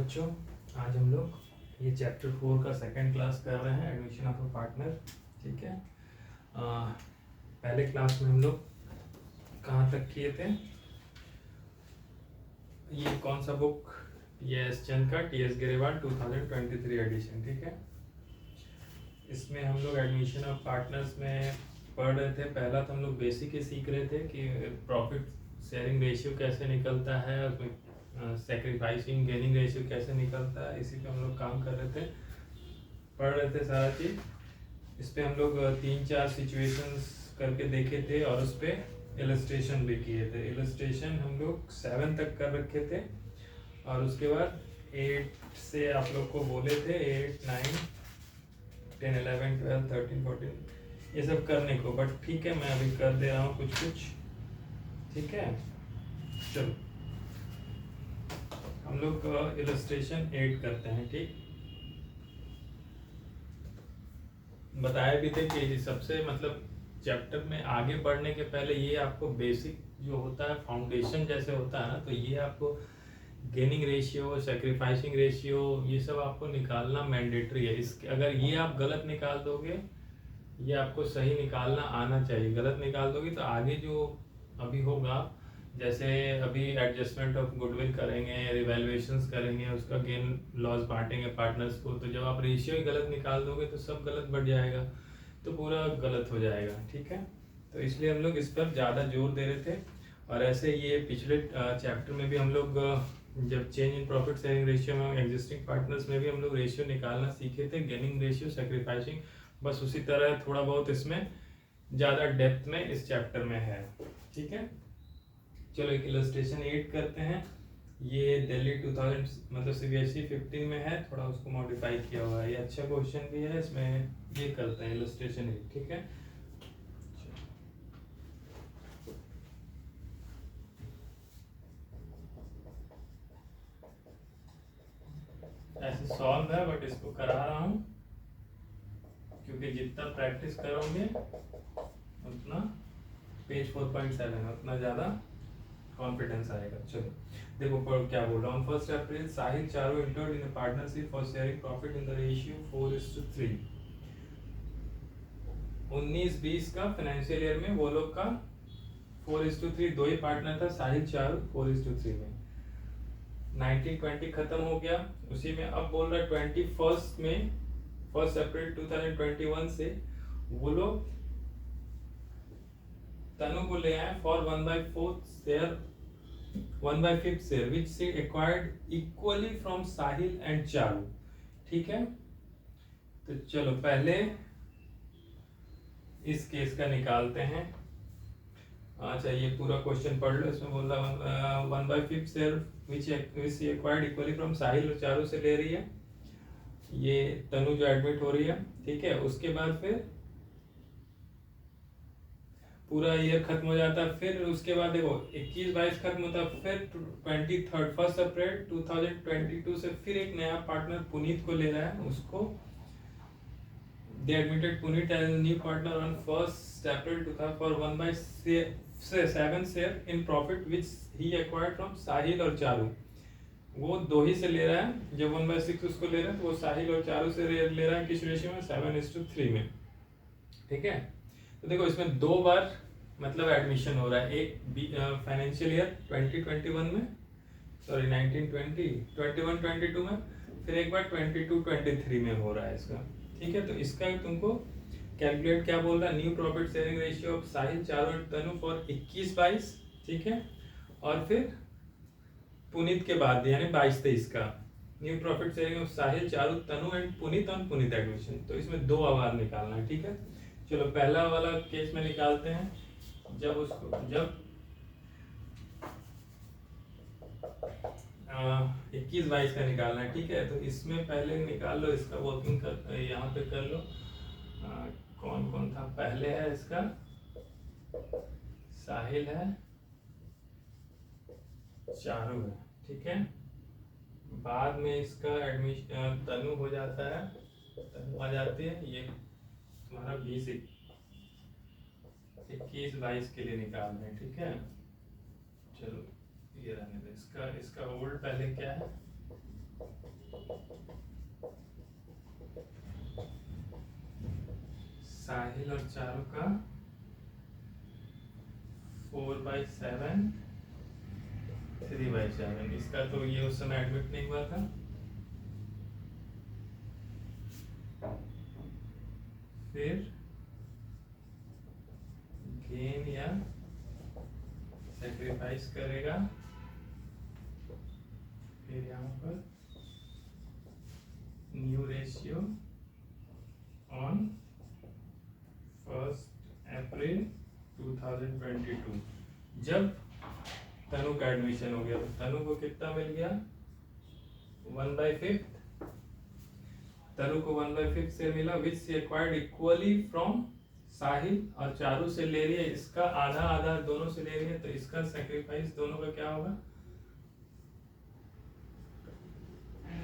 बच्चों, आज हम लोग ये चैप्टर 4 का सेकंड क्लास कर रहे हैं, एडमिशन ऑफ अ पार्टनर। ठीक है। पहले क्लास में हम लोग कहाँ तक किए थे? ये कौन सा बुक? ये एस चंद का टी एस गिरेवाल 2023 एडिशन। ठीक है। इसमें हम लोग एडमिशन ऑफ पार्टनर्स में पढ़ रहे थे। पहला तो हम लोग बेसिक ही सीख रहे थे कि प्रॉफिट शेयरिंग रेशियो कैसे निकलता है, उसमें सेक्रीफाइसिंग गेनिंग रेशियो कैसे निकलता है, इसी पे हम लोग काम कर रहे थे, पढ़ रहे थे सारा चीज़। इस पे हम लोग 3-4 सिचुएशंस करके देखे थे और उस पर इलस्ट्रेशन भी किए थे। इलस्ट्रेशन हम लोग 7 तक कर रखे थे और उसके बाद 8 से आप लोग को बोले थे 8, 9, 10, 11, 12, 13, 14 ये सब करने को। बट ठीक है, मैं अभी कर दे रहा हूँ कुछ कुछ। ठीक है, चलो हम लोग इलस्ट्रेशन 8 करते हैं। ठीक, बताया भी थे कि सबसे मतलब चैप्टर में आगे बढ़ने के पहले ये आपको बेसिक जो होता है, फाउंडेशन जैसे होता है ना, तो ये आपको गेनिंग रेशियो, सेक्रीफाइसिंग रेशियो, ये सब आपको निकालना मैंडेटरी है। इसके अगर ये आप गलत निकाल दोगे, ये आपको सही निकालना आना चाहिए। गलत निकाल दोगे तो आगे जो अभी होगा, जैसे अभी एडजस्टमेंट ऑफ गुडविल करेंगे, रिवैल्यूएशंस करेंगे, उसका गेन लॉस बांटेंगे पार्टनर्स को, तो जब आप रेशियो ही गलत निकाल दोगे तो सब गलत बढ़ जाएगा, तो पूरा गलत हो जाएगा। ठीक है, तो इसलिए हम लोग इस पर ज़्यादा जोर दे रहे थे। और ऐसे ये पिछले चैप्टर में भी हम लोग जब change in profit sharing ratio में एग्जिस्टिंग पार्टनर्स में भी हम लोग रेशियो निकालना सीखे थे, गेनिंग रेशियो, सेक्रीफाइसिंग, बस उसी तरह थोड़ा बहुत इसमें ज़्यादा डेप्थ में इस चैप्टर में है। ठीक है, चलो एक इलस्ट्रेशन 8 करते हैं। ये दिल्ली 2000 मतलब सीबीएसई 15 में है, थोड़ा उसको मॉडिफाई किया हुआ है। ये अच्छा क्वेश्चन भी है, इसमें ये करते हैं इलस्ट्रेशन 8। ठीक है, ऐसे सॉल्व है बट इसको करा रहा हूँ क्योंकि जितना प्रैक्टिस करोगे उतना पेज 4.7 उतना ज़्यादा कॉन्फिडेंस आएगा। चलो देखो क्या बोल रहा हूँ। 1 अप्रैल साहिल चारों entered in partnership for sharing profit in the ratio 4:3। 19-20 का फाइनेंशियल ईयर में वो लोग का 4:3 दो ही पार्टनर था, साहिल चारू 4:3 में। 1920 खत्म हो गया, उसी में अब बोल रहा है 21 में 1 अप्रैल 2021 से वो लोग तनु को ले आए फॉर 1/4 शेयर, 1/5 शेयर विच से acquired equally from Sahil and Charu. ठीक है, तो चलो पहले इस केस का निकालते हैं। अच्छा, ये पूरा क्वेश्चन पढ़ लो। इसमें बोल रहा 1/5 share which acquired equally from Sahil और चारू से ले रही है ये तनु जो एडमिट हो रही है। ठीक है, उसके बाद फिर पूरा ईयर खत्म हो जाता है। फिर उसके बाद देखो 21-22 खत्म होता है, फिर 1 अप्रैल 2022 से फिर एक नया पार्टनर पुनीत को ले रहा है। उसको they admitted Puneet as a new partner on 1 April 2000 for 1/7 share in profit which he acquired from साहिल और चारू। वो दो ही से ले रहा है, जब 1/6 उसको ले रहा है तो वो साहिल और चारू से ले रहा है। किस रेशियो में? 7:3 में। ठीक है, तो देखो इसमें दो बार मतलब एडमिशन हो रहा है। एक फाइनेंशियल ईयर 2021 में, सॉरी 19-20 21-22 में, फिर एक बार 22-23 में हो रहा है इसका। ठीक है, तो इसका तुमको कैलकुलेट क्या बोल रहा है, new profit sharing ratio of Sahil Charu and Tanu for 21-22। ठीक है, और फिर पुनीत के बाद यानी 22-23 का new profit sharing of Sahil Charu Tanu and Puneet on Puneet admission. तो इसमें दो आवाज निकालना है। ठीक है, चलो पहला वाला केस में निकालते हैं। जब 21-22 का निकालना है। ठीक है, तो इसमें पहले निकाल लो, इसका वर्किंग कर यहाँ पे कर लो। कौन कौन था? पहले है इसका साहिल है, चारू है। ठीक है, बाद में इसका एडमिशन तनु हो जाता है, तनु आ जाती है। ये तुम्हारा 21-22 के लिए निकालना है। ठीक है, चलो ये रहने दो। इसका ओल्ड पहले क्या है? साहिल और चारू का 4/7 3/7। इसका तो ये उस समय एडमिट नहीं हुआ था। फिर गेन या सेक्रीफाइस करेगा। फिर यहाँ पर न्यू रेशियो ऑन 1 अप्रैल 2022। जब तनु का एडमिशन हो गया तो तनु को कितना मिल गया? 1/5। तनु को 1/5 से मिला, which she acquired equally from Sahil, और चारू से ले रही है इसका आधा आधा, दोनों से ले रही है, तो इसका सेक्रीफाइस दोनों का क्या होगा?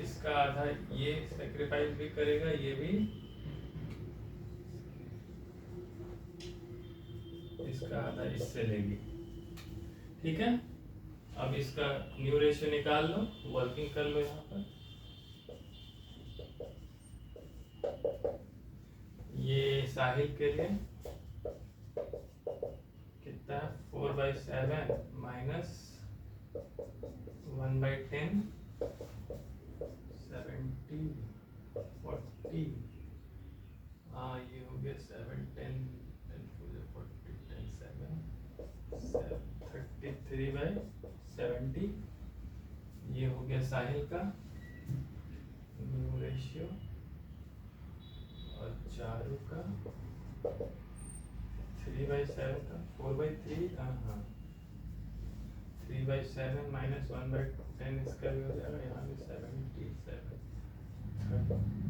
इसका आधा ये सेक्रीफाइस भी करेगा, ये भी, इसका आधा इससे लेगी। ठीक है, अब इसका न्यू रेशियो निकाल लो, वर्किंग कर लो। यहाँ पर ये साहिल के लिए कितना है? 4/7 माइनस 1/10 70 40। हाँ, ये हो गया 7 10 10 40 10 7 33/70। ये हो गया साहिल का न्यू रेशियो, और चारू का 3/7 का 4/3। हाँ, 3/7 माइनस 1/10 इसका भी हो जाएगा। यहाँ भी 77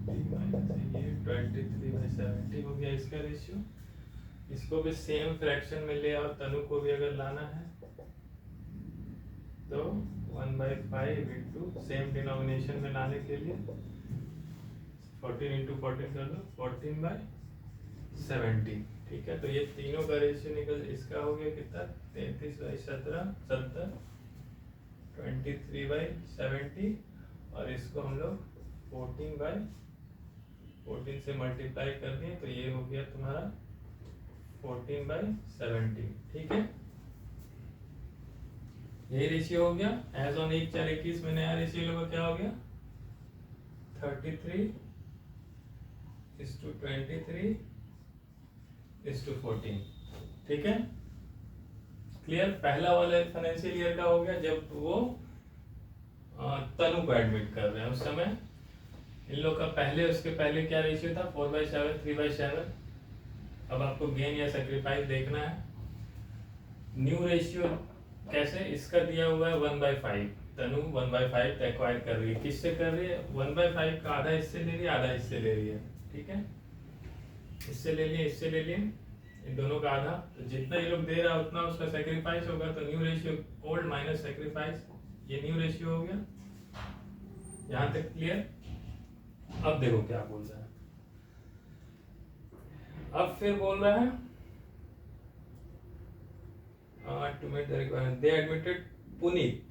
30 माइनस ये 23/70 हो गया इसका रेशियो। इसको भी सेम फ्रैक्शन में ले आओ। तनु को भी अगर लाना है तो 1/5 इंटू सेम डिनोमिनेशन में लाने के लिए 14 इंटू 14 कर दो, 14/70। ठीक है, तो ये तीनों का रेशियो निकल, इसका हो गया कितना? 33/17 70 23/70, और इसको हम लोग 14/14 से मल्टीप्लाई कर दिए, तो ये हो गया तुम्हारा 14/70। ठीक है, यही रेशियो हो गया। एज ऑन 1/4/21 में नया रेशियो लोगों क्या हो गया? 33:23:14। ठीक है, क्लियर? पहला वाला फाइनेंशियल ईयर का हो गया जब वो तनु को एडमिट कर रहे हैं, उस समय इन लोग का पहले, उसके पहले क्या रेशियो था? 4/7 3/7। अब आपको गेन या सेक्रीफाइस देखना है। न्यू रेशियो कैसे? इसका दिया हुआ है 1/5। तनु 1/5 एक्वायर कर रही है। किससे कर रही है? 1/5 का आधा इससे ले रही है, आधा इससे ले रही है। ठीक है, इससे ले लिए, इससे ले लिए, इन दोनों का आधा, तो जितना ये लोग दे रहा है उतना उसका सेक्रीफाइस होगा। तो new ratio old minus sacrifice, ये न्यू रेशियो हो गया। यहां तक क्लियर? अब देखो क्या बोल रहा है। अब फिर बोल रहा है दे एडमिटेड पुनीत।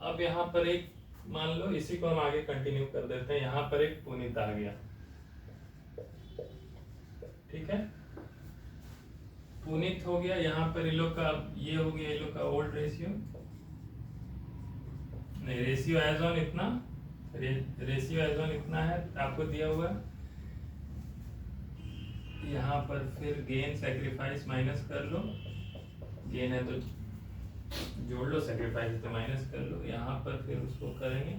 अब यहाँ पर एक, मान लो इसी को हम आगे कंटिन्यू कर देते हैं। यहाँ पर एक पुनीत आ गया। ठीक है, पुनीत हो गया। यहाँ पर इन लोग का ये हो गया, इन लोग का ओल्ड रेशियो, नहीं रेशियो एज ऑन इतना, रेशियो एज ऑन इतना है आपको दिया हुआ। यहाँ पर फिर गेन सेक्रीफाइस माइनस कर लो, गेन है तो जोड़ लो, सेक्रीफाइस तो माइनस कर लो। यहाँ पर फिर उसको करेंगे,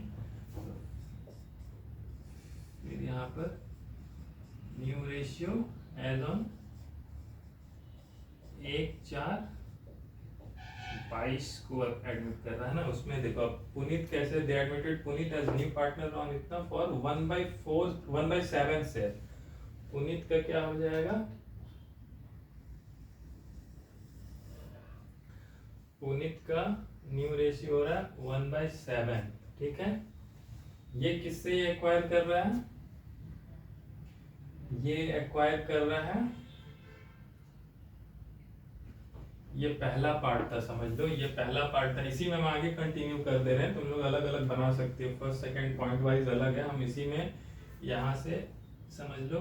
फिर यहाँ पर न्यू रेशियो एज ऑन 1/4/22 को एडमिट कर रहा है ना। उसमें देखो अब पुनीत कैसे they admitted Puneet as new partner on इतना फॉर 1/7 से। पुनीत का क्या हो जाएगा? पुनीत का न्यू रेशियो हो रहा है 1/7। ठीक है, ये किससे एक्वायर कर रहा है? ये एक्वायर कर रहा है, ये पहला पार्ट था, समझ लो ये पहला पार्ट था। इसी में हम आगे कंटिन्यू कर दे रहे हैं, तुम लोग अलग अलग बना सकते हो, फर्स्ट सेकंड पॉइंट वाइज अलग है, हम इसी में यहाँ से समझ लो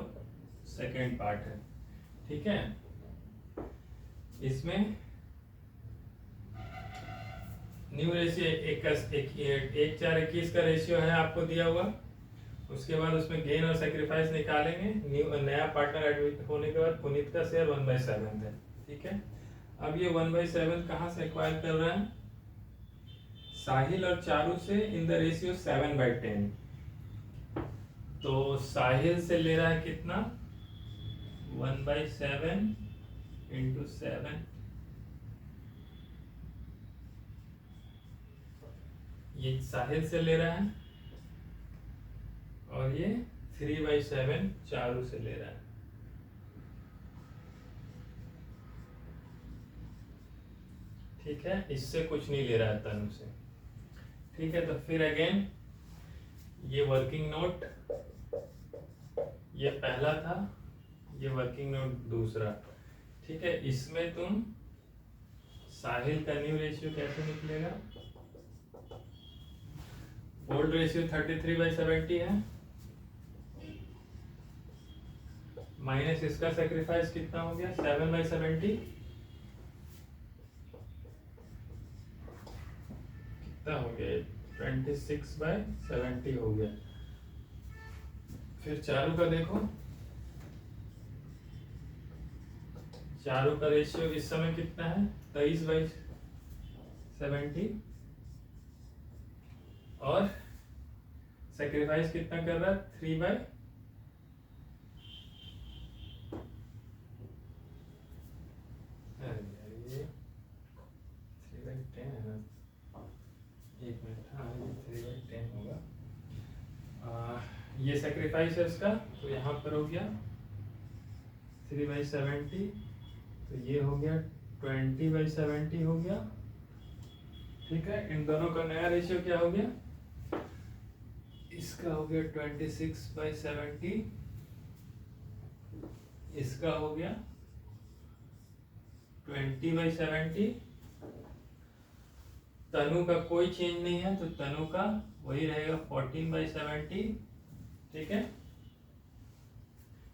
सेकंड पार्ट है, ठीक है। इसमें न्यू रेशियो एक 4 21 का रेशियो है आपको दिया हुआ। उसके बाद उसमें गेन और सेक्रीफाइस निकालेंगे। न्यू नया पार्टनर एडमिट होने के बाद पुनीत का शेयर 1/7 है, ठीक है। अब ये 1/7 कहाँ से एक्वायर कर रहा है? साहिल और चारू से इन द रेशियो 7/10। तो साहिल से ले रहा है कितना? 1/7 इंटू 7, ये साहिल से ले रहा है, और ये 3/7 चारू से ले रहा है। ठीक है, इससे कुछ नहीं ले रहा है तनु से, ठीक है। तो फिर अगेन ये वर्किंग नोट, ये पहला था, ये वर्किंग नोट दूसरा, ठीक है। इसमें तुम साहिल का न्यू रेशियो कैसे निकलेगा? ओल्ड रेशियो 33/70 है, माइनस इसका सेक्रीफाइस कितना हो गया? 7/70, कितना हो गया? 26/70 हो गया। फिर चारू का देखो, चारू का रेशियो इस समय कितना है? 23/70, और सेक्रीफाइस कितना कर रहा है? 3/, ये 3/10 है ना, एक मिनट, हाँ ये 3/10 होगा। ये सेक्रीफाइस है इसका, तो यहाँ पर हो गया 3/70, तो ये हो गया 20/70 हो गया, ठीक है। इन दोनों का नया रेशियो क्या हो गया? इसका हो गया 26/70, इसका हो गया 20/70। तनु का कोई चेंज नहीं है, तो तनु का वही रहेगा 14/70, ठीक है।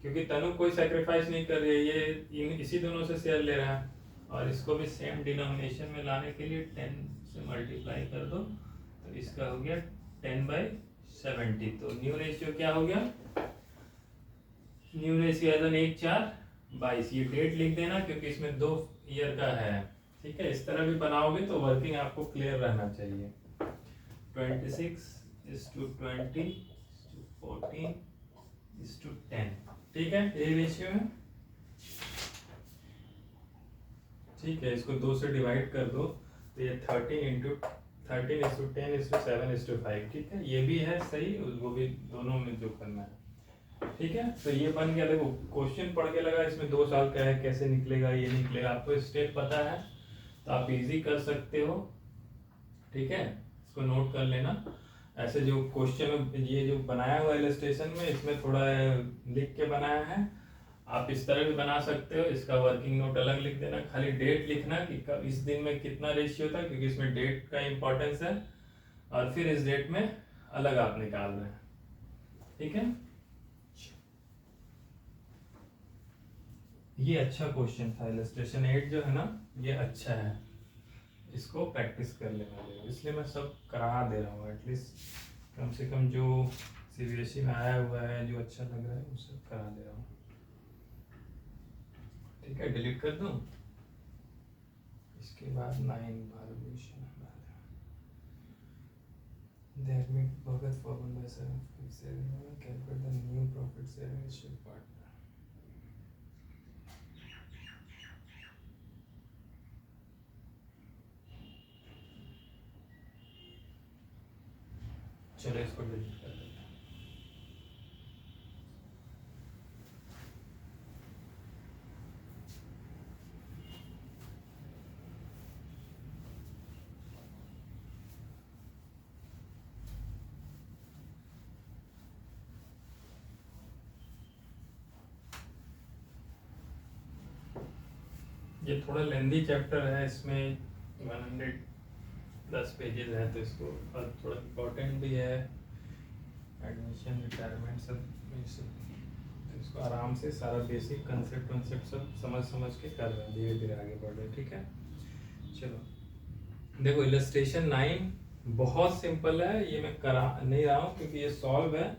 क्योंकि तनु कोई सेक्रीफाइस नहीं कर रही है, ये इसी दोनों से शेयर ले रहा है, और इसको भी सेम डिनोमिनेशन में लाने के लिए 10 से मल्टीप्लाई कर दो, तो इसका हो गया 10/70। तो न्यू रेशियो क्या हो गया? न्यू रेशियो एज एन 1 4 22। ये डेट लिख देना क्योंकि इसमें 2 ईयर का है, ठीक है। इस तरह भी बनाओगे तो वर्किंग आपको क्लियर रहना चाहिए। 26:20:14:10, ठीक है, ये रेशियो है, ठीक है। इसको 2 से डिवाइड कर दो, तो ये 13:10:10:7:5, ठीक है। ये भी है सही, वो भी दोनों में जो करना है, ठीक है। तो ये बन गया। देखो क्वेश्चन पढ़ के लगा इसमें 2 साल का है, कैसे निकलेगा ये निकलेगा, आपको स्टेप पता है तो आप इजी कर सकते हो, ठीक है। इसको नोट कर लेना। ऐसे जो क्वेश्चन ये जो बनाया हुआ इलस्ट्रेशन में, इसमें थोड़ा लिख के बनाया है, आप इस तरह भी बना सकते हो। इसका वर्किंग नोट अलग लिख देना, खाली डेट लिखना कि कब इस दिन में कितना रेशियो था, क्योंकि इसमें डेट का इंपॉर्टेंस है, और फिर इस डेट में अलग आप निकाल रहे हैं, ठीक है। ये अच्छा क्वेश्चन था, इलस्ट्रेशन 8 जो है ना, ये अच्छा है, इसको प्रैक्टिस कर लेना चाहिए, इसलिए मैं सब करा दे रहा हूँ। एटलीस्ट कम से कम जो सीबीएसई में आया हुआ है, जो अच्छा लग रहा है, वो सब करा दे रहा हूँ, ठीक है। डिलीट कर दूँ, इसके बाद 9 भार्गव भगत for 1/7 calculate the new profit sharing ratio partner। चलो इसको डिलीट कर देते हैं। ये थोड़ा लेंदी चैप्टर है, इसमें 110 पेजेस है, तो इसको और थोड़ा इम्पोर्टेंट भी है, एडमिशन रिटायरमेंट सब, तो इसको आराम से सारा बेसिक कंसेप्ट वंसेप्ट सब समझ के कर रहे हैं, धीरे धीरे आगे बढ़ रहे हैं, ठीक है। चलो देखो इलस्ट्रेशन 9 बहुत सिंपल है, ये मैं करा नहीं रहा हूँ क्योंकि ये सॉल्व है।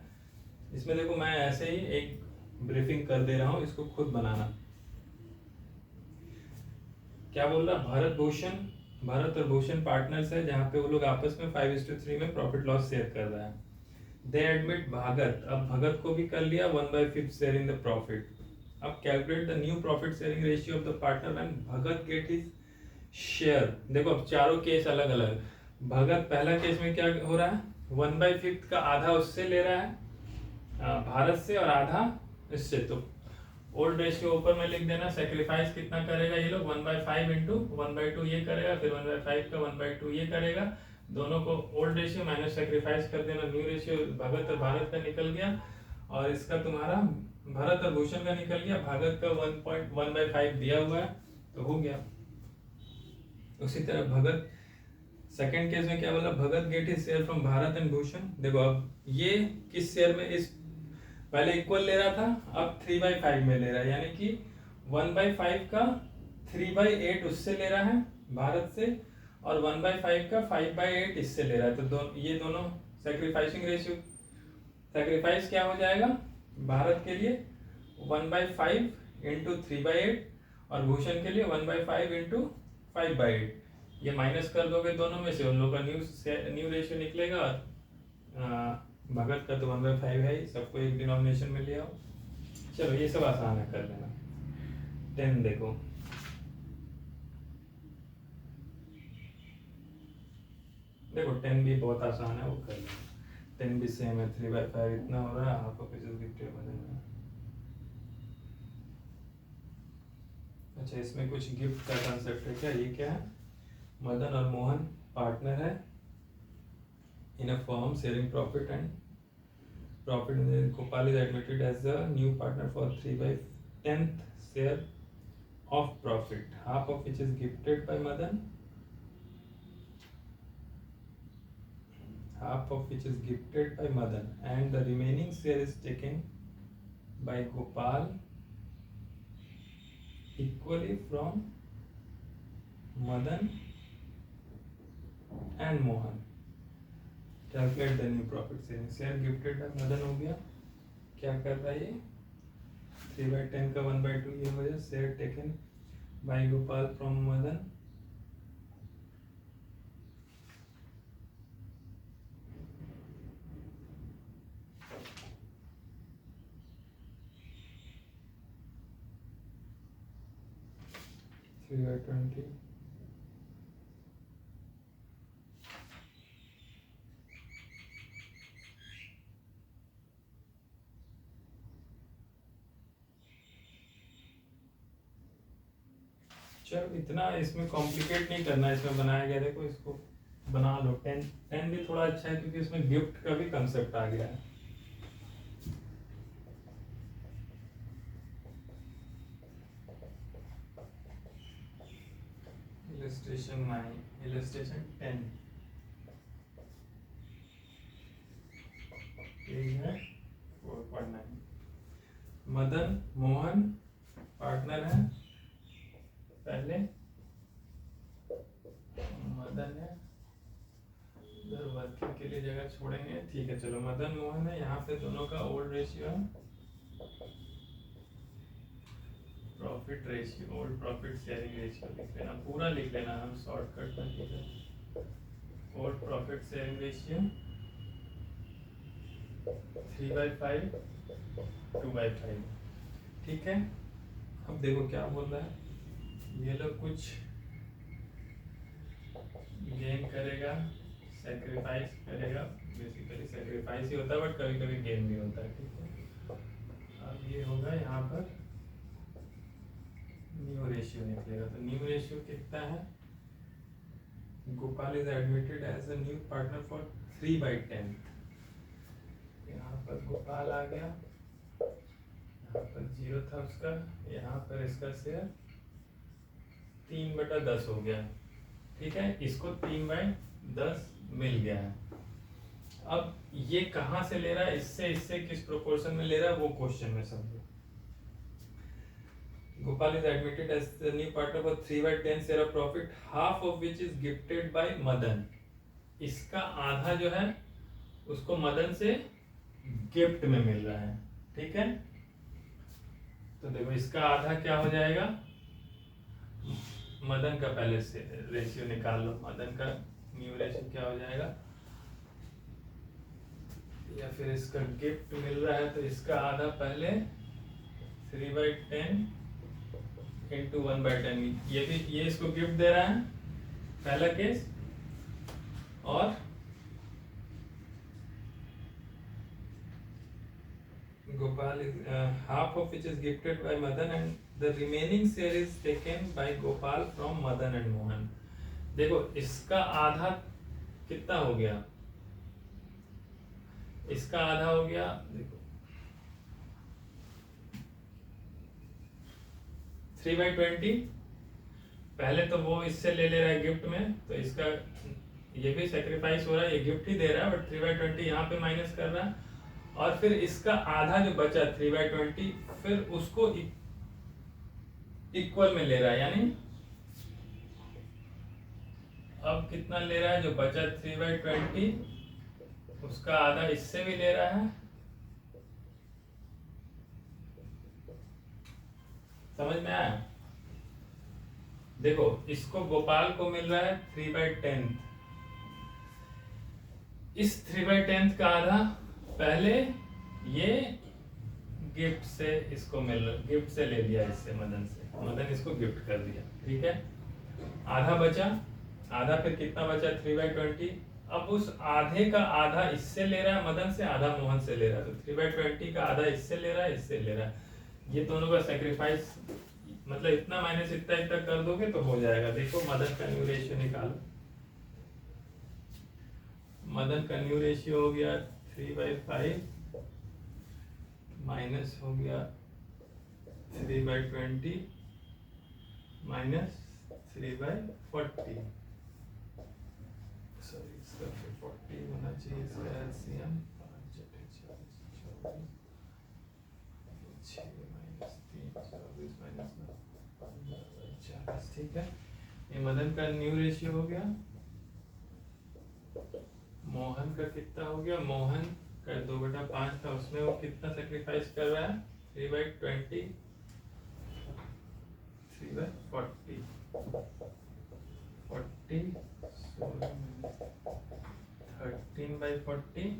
इसमें देखो मैं ऐसे ही एक ब्रीफिंग कर दे रहा हूँ, इसको खुद बनाना। क्या बोल रहा, भरत और भूषण पार्टनर्स है, जहाँ पे वो लोग आपस में 5:3 में प्रॉफिट लॉस शेयर कर रहा है। दे एडमिट भागत, अब भगत को भी कर लिया 1/5 शेयर इन द प्रॉफिट। अब calculate the new profit sharing ratio of the partner when Bhagat get his share. देखो अब चारों केस अलग अलग। भगत पहला केस में क्या हो रहा है, 1/5 का आधा उससे ले रहा है भारत से और आधा इससे, तो ओल्ड रेशियो ऊपर में लिख देना। सेक्रीफाइस कितना करेगा ये लोग, 1/5 इंटू 1/2 ये करेगा, फिर 1/5 का 1/2 ये करेगा, दोनों को ओल्ड रेशियो माइनस सेक्रीफाइस कर देना। न्यू रेशियो भगत और भारत का निकल गया, और इसका तुम्हारा भरत और भूषण का निकल गया। भागत का 1/5 दिया हुआ है तो हो गया। उसी तरह भगत सेकंड केस में क्या बोला, Bhagat get his share from Bharat and Bhushan. देखो अब ये किस शेयर में, इस पहले इक्वल ले रहा था, अब 3/5 में ले रहा है, यानी कि 1/5 का 3/8 उससे ले रहा है भारत से, और 1/5 का 5/8 इससे ले रहा है। तो ये दोनों सैक्रिफाइसिंग रेशियो, सैक्रिफाइस क्या हो जाएगा भारत के लिए 1/5 इंटू 3/8, और भूषण के लिए 1/5 इंटू 5/8। ये माइनस कर दोगे दोनों में से, उन लोगों का न्यू रेशियो निकलेगा। भगत का तो 1/5 है ही, सबको एक डिनोमिनेशन में ले आओ। चलो ये सब आसान है, कर लेना। 10 देखो, देखो 10 भी बहुत आसान है, वो कर लेना। 10 भी सेम है, 3/5 इतना हो रहा है, हाफ ऑफ इज गिफ्ट बनेगा। अच्छा इसमें कुछ गिफ्ट का कंसेप्ट है क्या, ये क्या है, मदन और मोहन पार्टनर है in a firm sharing profit, and profit Gopal is admitted as a new partner for 3/10th share of profit, half of which is gifted by Madan, and the remaining share is taken by Gopal equally from Madan and Mohan. Calculate the new profit sharing. Share gifted bye Madan हो गया, क्या कर रहा है ये 3/10 का 1/2 ये हो गया। Share taken by Gopal from Madan, three by 20। चलो इतना इसमें कॉम्प्लिकेट नहीं करना, इसमें बनाया गया, देखो इसको बना लो। 10 भी थोड़ा अच्छा है क्योंकि इसमें गिफ्ट का भी कंसेप्ट आ गया है। इलस्ट्रेशन 9, इलस्ट्रेशन 10 है 4.9। मदन मोहन पार्टनर है, पहले मदन है, इधर वर्किंग के लिए जगह छोड़ेंगे, ठीक है। चलो मदन मोहन है, यहाँ पे दोनों का ओल्ड रेशियो है, profit ratio, old profit sharing ratio लिख लेना, पूरा लिख लेना, हम शॉर्टकट में लिख लें। ओल्ड प्रॉफिट शेयरिंग रेशियो 3/5 2/5, ठीक है। अब देखो क्या बोल रहा है, ये लोग कुछ गेन करेगा, सैक्रिफाइस करेगा, बेसिकली सैक्रिफाइस ही होता है बट कभी कभी गेन भी होता है, ठीक है। अब ये होगा यहाँ पर न्यू रेशियो निकलेगा, तो न्यू रेशियो कितना है, Gopal is admitted as a new partner for 3/10। यहाँ पर गोपाल आ गया, यहाँ पर 0 था उसका, यहाँ पर इसका शेयर 3/10 हो गया, ठीक है, इसको 3/10 मिल गया है। अब ये कहाँ से ले रहा है, इससे किस प्रोपोर्शन में ले रहा है वो क्वेश्चन में समझो। Gopal is admitted as the new partner for 3/10 share of profit, half of which is gifted by Madan. इसका आधा जो है उसको मदन से गिफ्ट में मिल रहा है, ठीक है। तो देखो इसका आधा क्या हो जाएगा, मदन का पहले से रेशियो निकाल लो, मदन का न्यू रेशियो क्या हो जाएगा, या फिर इसका गिफ्ट मिल रहा है तो इसका आधा पहले 3/10 इंटू 1/10, ये इसको गिफ्ट दे रहा है पहला केस, और Gopal is half of which is gifted by Madan and the remaining share is taken by Gopal from Madan and Mohan. देखो इसका आधा कितना हो गया, इसका आधा हो गया, देखो 3/20, पहले तो वो इससे ले रहा है गिफ्ट में, तो इसका ये भी सेक्रीफाइस हो रहा है, ये गिफ्ट ही दे रहा है, बट 3/20 यहाँ पे माइनस कर रहा है, और फिर इसका आधा जो बचा 3/20 फिर उसको इक्वल में ले रहा है, यानी अब कितना ले रहा है, जो बचा 3/20 उसका आधा इससे भी ले रहा है, समझ में आया। देखो इसको गोपाल को मिल रहा है 3/10, इस 3/10 का आधा पहले ये गिफ्ट से इसको गिफ्ट से ले लिया, इससे मदन से, मदन इसको गिफ्ट कर दिया, ठीक है। आधा बचा, आधा फिर कितना बचा 3/20, अब उस आधे का आधा इससे ले रहा है मदन से, आधा मोहन से ले रहा है, तो 3/20 का आधा इससे ले रहा है, इससे ले रहा है, ये दोनों का सेक्रीफाइस, मतलब इतना माइनस इतना इतना कर दोगे तो हो जाएगा। देखो मदन का न्यू रेशियो निकालो, मदन का न्यू रेशियो हो गया 3/5 माइनस हो गया 3/20 माइनस 3/40, सॉरी इसका 40 होना चाहिए, इसका एलसीएम 5 40, ठीक है। ये मदन का न्यू रेशियो हो गया। मोहन का कितना हो गया, मोहन का 2/5 था, उसमें वो कितना सेक्रीफाइस कर रहा है 3/20 3/40 40 13/40,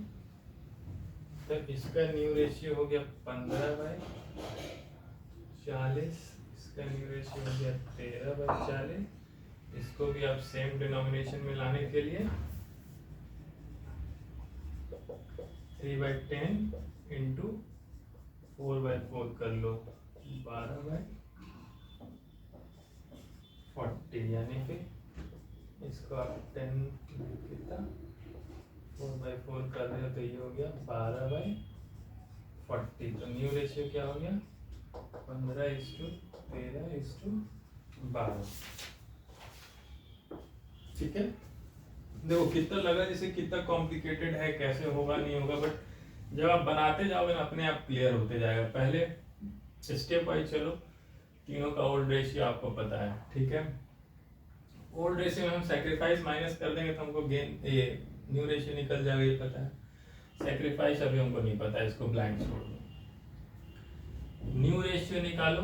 तो इसका न्यू रेशियो हो गया 15/40, इसका न्यू रेशियो हो गया 13/40, इसको भी आप सेम डिनोमिनेशन में लाने के लिए 3/10 इंटू 4/4 कर लो, 12/40, यानी कि इसको आप 10 कितना 4/4 कर रहे हो तो ये हो गया 12/40, तो न्यू रेशियो क्या हो गया 15:13:12, ठीक है। देखो कितना लगा, जैसे कितना कॉम्प्लिकेटेड है, कैसे होगा नहीं होगा, बट जब आप बनाते जाओगे ना अपने आप क्लियर होते जाएगा। पहले स्टेप वाइज चलो, तीनों का ओल्ड रेशियो आपको पता है, ठीक है। ओल्ड रेशियो में हम सेक्रीफाइस माइनस कर देंगे तो हमको गेन ये न्यू रेशियो निकल जाएगा, ये पता है। सेक्रीफाइस अभी हमको नहीं पता है, इसको ब्लैंक छोड़ दो। न्यू रेशियो निकालो,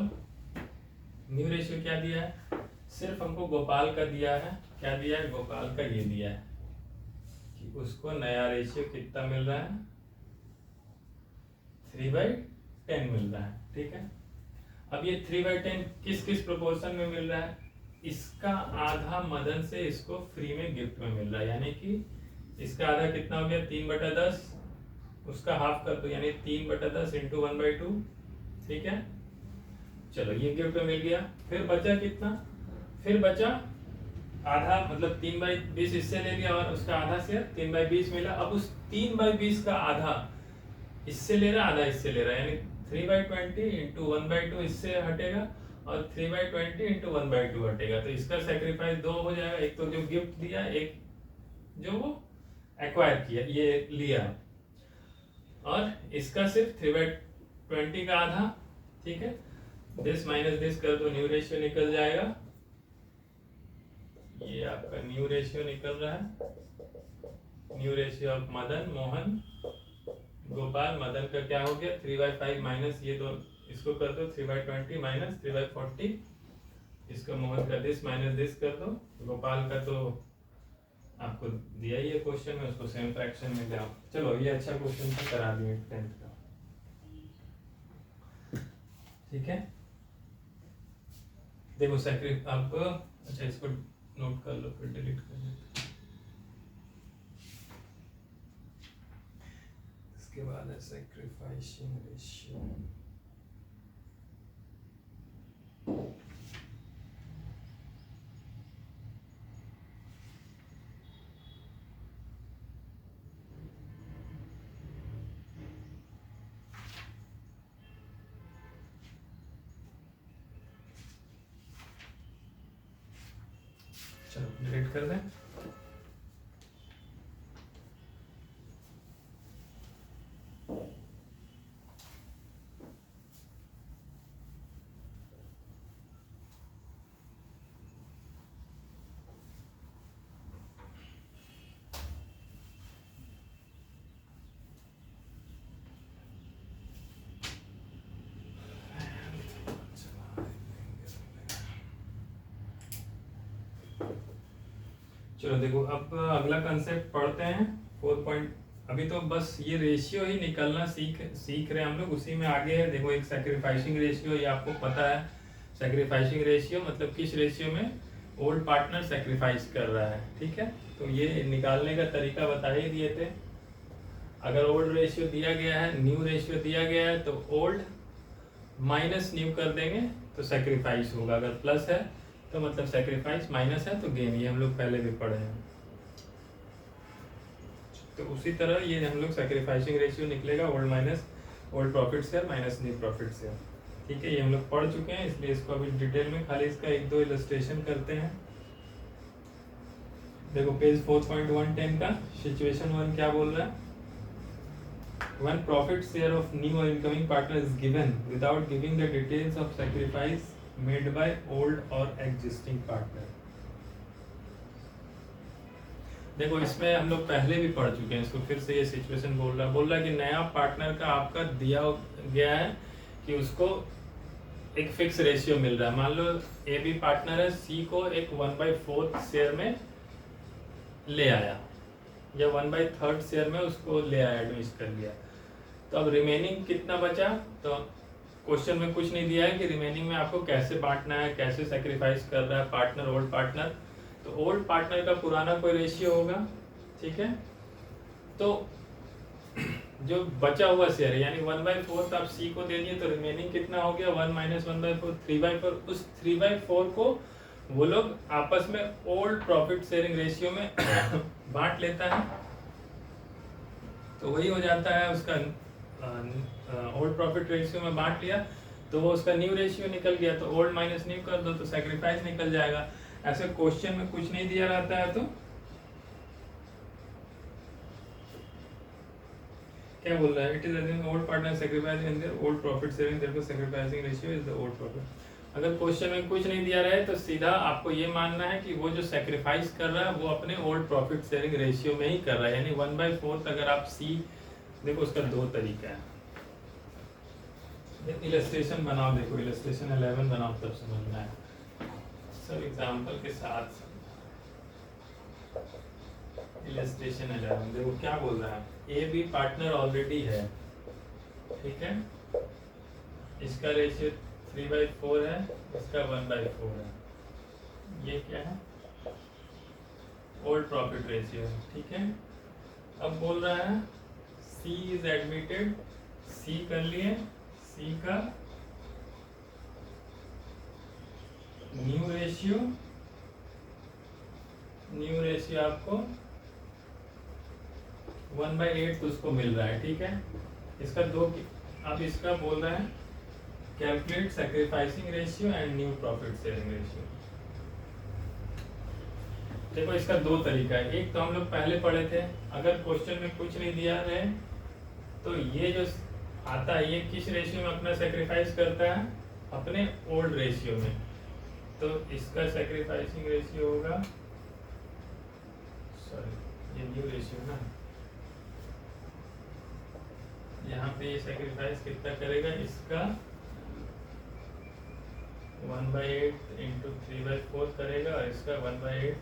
न्यू रेशियो क्या दिया है, सिर्फ हमको गोपाल का दिया है, क्या दिया है गोपाल का, ये दिया है कि उसको नया रेशियो कितना मिल रहा है 3/10 मिल रहा है, ठीक है। अब ये 3/10 किस किस प्रोपोर्शन में मिल रहा है, इसका आधा मदन से इसको फ्री में गिफ्ट में मिल रहा है, यानी कि इसका आधा कितना हो गया 3/10, उसका हाफ कर दो यानी 3/10 इंटू 1/2, ठीक है। चलो ये गिफ्ट में मिल गया, फिर बचा कितना, फिर बचा आधा, मतलब 3/20 इससे ले लिया और उसका आधा शेयर 3/20 मिला। अब उस 3/20 का आधा इससे ले रहा, आधा इससे ले रहा है, यानी 3/20 इंटू 1/2 इससे हटेगा और 3/20 इंटू 1/2 हटेगा, तो इसका सेक्रीफाइस 2 हो जाएगा, एक तो जो गिफ्ट दिया, एक जो वो एक्वायर किया, ये लिया, और इसका सिर्फ 3/20 का आधा। ठीक है, दिस माइनस दिस कर दो, न्यू रेशियो निकल जाएगा, ये आपका न्यू रेशियो निकल रहा है, new ratio of Madan, Mohan, Gopal. Madan का क्या हो गया 3/5 माइनस ये दो, इसको कर दो 3/20 माइनस 3/40, इसका मोहन का दिस माइनस दिस कर दो, गोपाल का तो आपको दिया ही है क्वेश्चन में, उसको सेम फ्रैक्शन में जाओ। चलो ये अच्छा क्वेश्चन था, करा दिए 10th का। ठीक है, देखो सेक्रीफ आप, अच्छा इसको नोट कर लो फिर डिलीट कर देते। इसके बाद है सैक्रिफाइसिंग रेशियो। चलो डिलीट कर दें। चलो देखो अब अगला कंसेप्ट पढ़ते हैं 4 पॉइंट। अभी तो बस ये रेशियो ही निकलना सीख रहे हैं हम लोग, उसी में आगे है। देखो एक सैक्रिफाइसिंग रेशियो, ये आपको पता है। सैक्रिफाइसिंग रेशियो मतलब किस रेशियो में ओल्ड पार्टनर सैक्रिफाइस कर रहा है। ठीक है, तो ये निकालने का तरीका बता ही दिए थे। अगर ओल्ड रेशियो दिया गया है, न्यू रेशियो दिया गया है, तो ओल्ड माइनस न्यू कर देंगे तो सैक्रिफाइस होगा। अगर प्लस है तो मतलब सैक्रिफाइस, माइनस है तो गेन। ये हम लोग पहले भी पढ़े हैं। तो उसी तरह ये हम लोग सैक्रिफाइसिंग रेशियो निकलेगा old minus old profit share minus new profit share. ठीक है, ये हम लोग पढ़ चुके हैं, इसलिए इसको अभी डिटेल में खाली इसका एक दो इलस्ट्रेशन करते हैं। देखो पेज 4.110 का सिचुएशन 1 क्या बोल रहा है। When profit share of new or incoming partner is given without giving the details of sacrifice made by old or existing partner। देखो इसमें हम लोग पहले भी पढ़ चुके हैं इसको, फिर से ये सिचुएशन बोल रहा है कि नया पार्टनर का आपका दिया गया है कि उसको एक फिक्स रेशियो मिल रहा है। मान लो ए बी पार्टनर है, सी को एक 1/4 शेयर में ले आया या 1/3 शेयर में उसको ले आया, एडमिट कर लिया। तो अब रिमेनिंग कितना बचा, तो क्वेश्चन में कुछ नहीं दिया है कि रिमेनिंग में आपको कैसे बांटना है, कैसे सैक्रिफाइस कर रहा है पार्टनर, ओल्ड पार्टनर। तो ओल्ड पार्टनर का पुराना कोई रेशियो होगा। ठीक है, तो जो बचा हुआ शेयर है यानी 1/4 आप सी को दे दिए, तो रिमेनिंग कितना हो गया 1 - 1/4 3/4। उस 3/4 को वो लोग आपस में ओल्ड प्रॉफिट शेयरिंग रेशियो में बांट लेता है। तो वही हो जाता है उसका ओल्ड प्रॉफिट रेशियो में बांट लिया तो वो उसका न्यू रेशियो निकल गया। तो ओल्ड माइनस न्यू कर दो तो सैक्रिफाइस निकल जाएगा। ऐसे क्वेश्चन में कुछ नहीं दिया रहता है तो क्या बोल रहा है, it is assuming old partner sacrifice in their old profit sharing, therefore sacrificing ratio is the old profit. अगर क्वेश्चन में कुछ नहीं दिया रहे तो सीधा आपको ये मानना है कि वो जो सैक्रिफाइस कर रहा है वो अपने ओल्ड प्रॉफिट शेयरिंग रेशियो में ही कर रहा है। यानी 1/4 अगर आप सी देखो, उसका दो तरीका है। इलस्ट्रेशन बनाओ, देखो इलस्ट्रेशन 11 बनाओ तब समझना है, सब एग्जांपल के साथ। इलस्ट्रेशन 11 देखो क्या बोल रहा है, ए बी पार्टनर ऑलरेडी है। ठीक है, इसका रेशियो 3/4 है, इसका 1/4 है। ये क्या है, ओल्ड प्रॉफिट रेशियो है। ठीक है, अब बोल रहा है सी इज एडमिटेड, सी कर लिए, सी का न्यू रेशियो आपको 1/8 उसको मिल रहा है। ठीक है, इसका दो, अब इसका बोल रहा है calculate sacrificing ratio and new profit sharing ratio. देखो इसका दो तरीका है, एक तो हम लोग पहले पढ़े थे, अगर क्वेश्चन में कुछ नहीं दिया है तो ये जो आता है ये किस रेशियो में अपना सेक्रीफाइस करता है, अपने ओल्ड रेशियो में। तो इसका सेक्रीफाइसिंग रेशियो होगा, सॉरी ये न्यू रेशियो ना, यहाँ पे ये सेक्रीफाइस कितना करेगा, इसका 1/8 इंटू 3/4 करेगा और इसका 1/8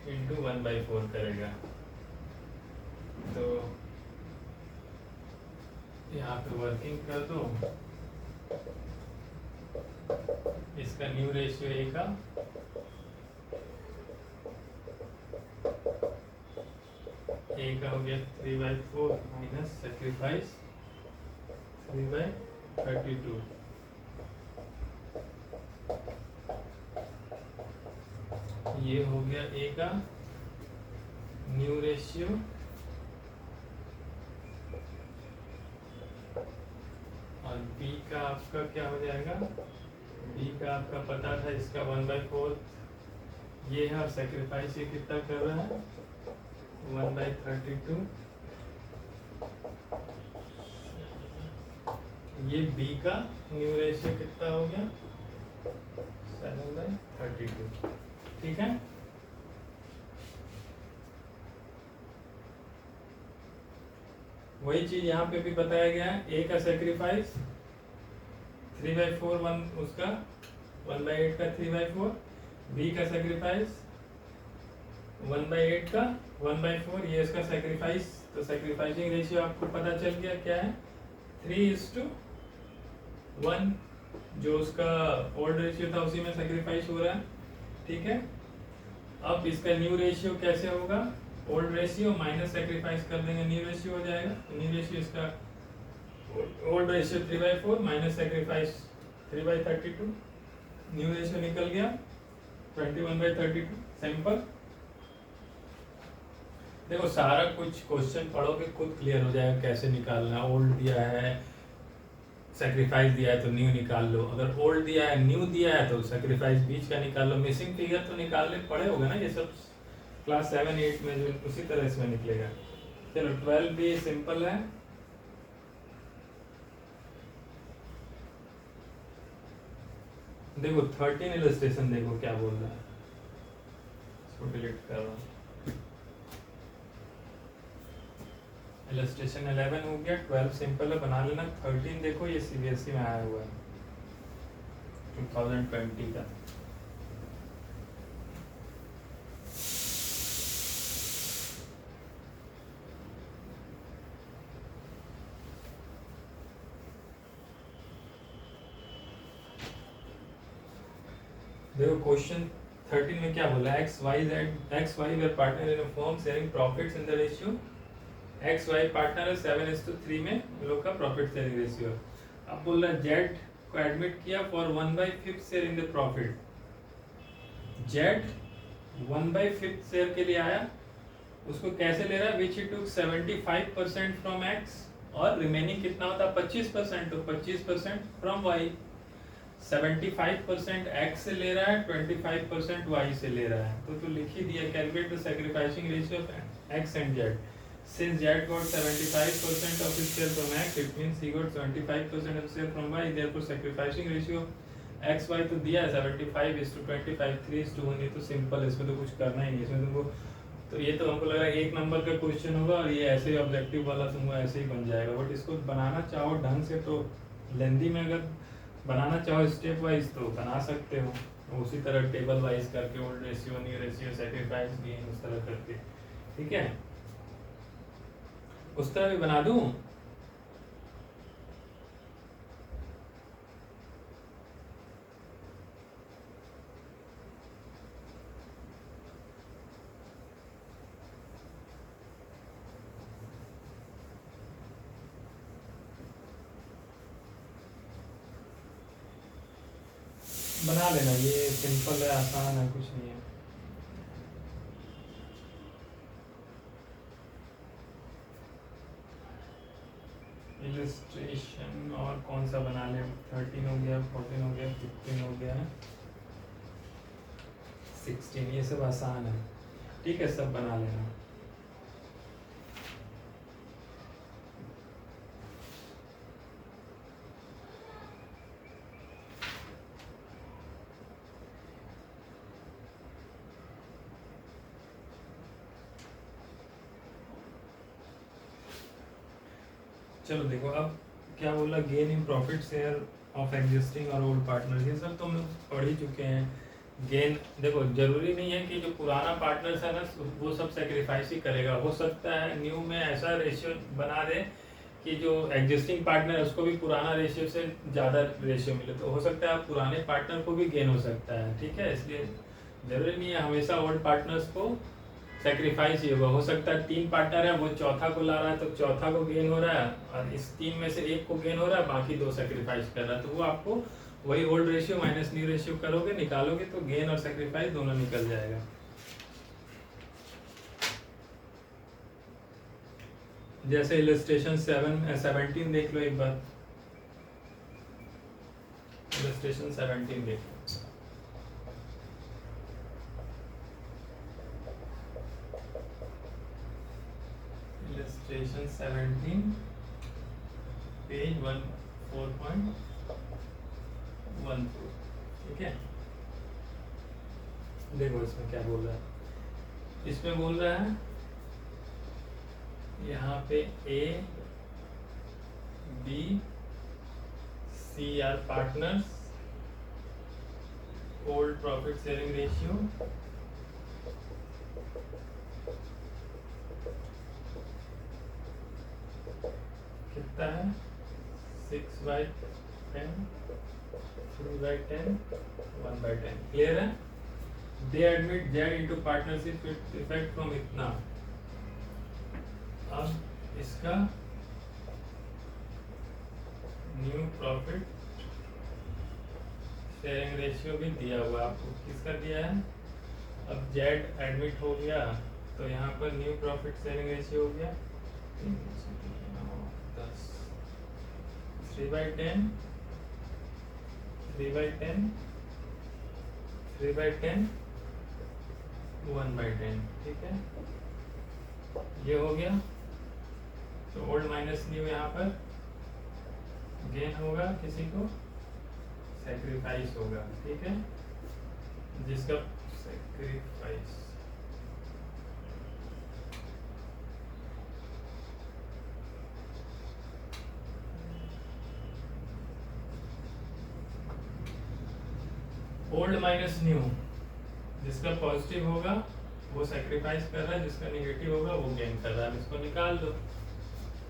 इंटू 1/4 करेगा। तो यहाँ पे वर्किंग कर दो, इसका न्यू रेशियो ए का हो गया 3/4 माइनस सेक्रीफाइस 3/32। ये हो गया ए का न्यू रेशियो और बी का आपका क्या हो जाएगा, बी का आपका पता था इसका 1/4 ये है और सेक्रीफाइस ये कितना कर रहा है 1/32। ये बी का न्यू रेशियो कितना हो गया 7/32। ठीक है, वही चीज यहाँ पे भी बताया गया है, ए का सेक्रीफाइस 3/4 उसका 1/8 का 3/4, बी का सेक्रीफाइस 1/8 का 1/4, ये इसका सेक्रीफाइस। तो सेक्रीफाइसिंग रेशियो आपको पता चल गया क्या है 3:1, जो उसका ओल्ड रेशियो था उसी में सेक्रीफाइस हो रहा है। ठीक है, अब इसका न्यू रेशियो कैसे होगा, ओल्ड रेशियो माइनस सेक्रीफाइस कर देंगे न्यू रेशियो हो जाएगा। तो न्यू रेशियो इसका old ratio 3/4 minus sacrifice 3/32, new ratio निकल गया 21/32। सिंपल। देखो सारा कुछ क्वेश्चन पढ़ोगे खुद क्लियर हो जाएगा कैसे निकालना। ओल्ड दिया है सेक्रीफाइस दिया है तो न्यू निकाल लो, अगर ओल्ड दिया है न्यू दिया है तो सेक्रीफाइस बीच का निकाल लो। मिसिंग फिगर तो निकालने पड़े होगा ना, ये सब क्लास 7-8 में जो उसी तरह इसमें निकलेगा। चलो 12 भी सिंपल है। देखो 13 इलस्ट्रेशन देखो क्या बोल रहा है, इसको डिलीट कर रहा हूँ। इलस्ट्रेशन 11 हो गया, 12 सिंपल है बना लेना। 13 देखो ये सीबीएसई में आया हुआ है 2020 का। देखो क्वेश्चन 13 में क्या बोला, X Y were partner in a firm sharing profits in the ratio X Y partner है 7:3 में उन लोग का प्रॉफिट शेयरिंग रेशियो। अब बोल रहा है जेड को एडमिट किया for 1/5 share in the profit. Z 1/5 share के लिए आया, उसको कैसे ले रहा है, विच ही टुक 75% फ्रॉम एक्स और रिमेनिंग कितना होता है 25%, तो 25% फ्रॉम वाई। 75% एक्स से ले रहा है, 25% वाई से ले रहा है। तो तू लिख ही दिया, calculate the sacrificing ratio of x and Z. Since Z got 75% of his share from X, it means he got 75% of share from Y. Therefore, sacrificing ratio X Y तो दिया है 75:25, 3:1। ये तो सिंपल है, इसमें तो कुछ करना ही नहीं। इसमें तुमको तो ये तो हमको लगा एक नंबर का क्वेश्चन होगा और ये ऐसे ही ऑब्जेक्टिव वाला तुमको ऐसे ही बन जाएगा। बट इसको बनाना चाहो ढंग से तो लेंदी में अगर बनाना चाहो स्टेप वाइज तो बना सकते हो, उसी तरह टेबल वाइज करके old ratio new ratio sacrifice gain उस तरह करके। ठीक है, उस तरह भी बना दूं। बना लेना, ये सिंपल है, आसान है, कुछ नहीं है। इलस्ट्रेशन और कौन सा बना ले? 13 हो गया, 14 हो गया, 15 हो गया, 16, ये सब आसान है। ठीक है, सब बना लेना। चलो देखो, अब क्या बोला, gain in profit share of existing और ओल्ड पार्टनर, ये सब तो हम लोग पढ़ ही चुके हैं। गेन देखो, जरूरी नहीं है कि जो पुराना पार्टनर्स है ना वो सब सेक्रीफाइस ही करेगा। हो सकता है न्यू में ऐसा रेशियो बना दे कि जो एग्जिस्टिंग पार्टनर है उसको भी पुराना रेशियो से ज़्यादा रेशियो मिले, तो हो सकता है पुराने पार्टनर को भी गेन हो सकता है। ठीक है, इसलिए जरूरी नहीं है हमेशा ओल्ड पार्टनर्स को सेक्रीफाइस ही होगा। हो सकता है 3 पार्टनर है, वो चौथा को ला रहा है तो चौथा को गेन हो रहा है, और इस 3 में से एक को गेन हो रहा है, बाकी 2 सेक्रीफाइस कर रहा है। तो वो आपको वही old ratio minus new ratio करोगे, निकालोगे तो गेन और सेक्रीफाइस दोनों निकल जाएगा। जैसे इलस्ट्रेशन 17 देख लो एक बार, इलस्ट्रेशन 17 देख लो। Illustration 17 page 14.14। ठीक है, देखो इसमें क्या बोल रहा है। इसमें बोल रहा है यहाँ पे A, B, C are partners, old profit sharing ratio कितना है? 6/10, 3/10, 1/10। क्लियर है? They admit Z into partnership with effect from इतना। अब इसका न्यू प्रॉफिट शेयरिंग रेशियो भी दिया हुआ आपको। किसका दिया है? अब Z एडमिट हो गया तो यहाँ पर न्यू प्रॉफिट शेयरिंग रेशियो हो गया 10, 3/10, 3/10, 3/10, 1/10। ठीक है, ये हो गया। तो ओल्ड माइनस न्यू यहाँ पर गेन होगा, किसी को सेक्रीफाइस होगा। ठीक है, जिसका सेक्रीफाइस ओल्ड माइनस न्यू, जिसका पॉजिटिव होगा वो सेक्रीफाइस कर रहा है, जिसका नेगेटिव होगा वो गेन कर रहा है। इसको निकाल दो।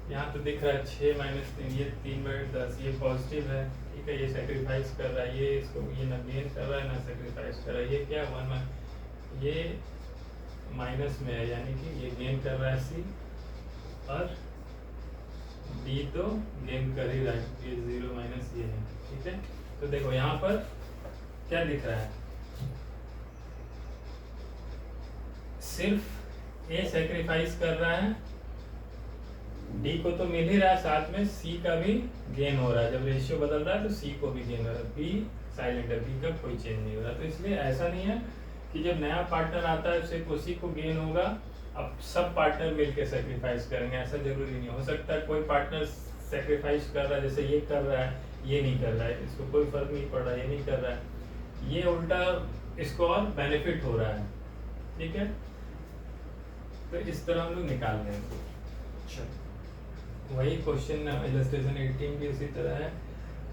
यहाँ तो दिख रहा है 6-3, ये 3/10, ये पॉजिटिव है। ठीक है, ये सेक्रीफाइस कर रहा है, ये इसको ये ना गेन कर रहा है ना सेक्रीफाइस कर रहा है। ये क्या 1, ये माइनस में है, यानी कि ये गेन कर रहा है C, और D तो गेन कर ही रहा है, ये 0 माइनस ये है। ठीक है, तो देखो यहाँ पर क्या दिख रहा है, सिर्फ A सेक्रीफाइस कर रहा है, D को तो मिल ही रहा है, साथ में C का भी गेन हो रहा है। जब रेशियो बदल रहा है तो C को भी गेन हो रहा है। B साइलेंट है, B का कोई चेंज नहीं हो रहा। तो इसलिए ऐसा नहीं है कि जब नया पार्टनर आता है सिर्फ उसी को गेन होगा, अब सब पार्टनर मिलके सेक्रीफाइस करेंगे, ऐसा जरूरी नहीं। हो सकता है कोई पार्टनर सेक्रीफाइस कर रहा है, जैसे ये कर रहा है, ये नहीं कर रहा है, इसको कोई फर्क नहीं पड़ रहा है, ये नहीं कर रहा है, ये उल्टा इसको और बेनिफिट हो रहा है। ठीक है, तो इस तरह हम लोग निकाल लेंगे। वही क्वेश्चन इलस्ट्रेशन 18 भी इसी तरह है।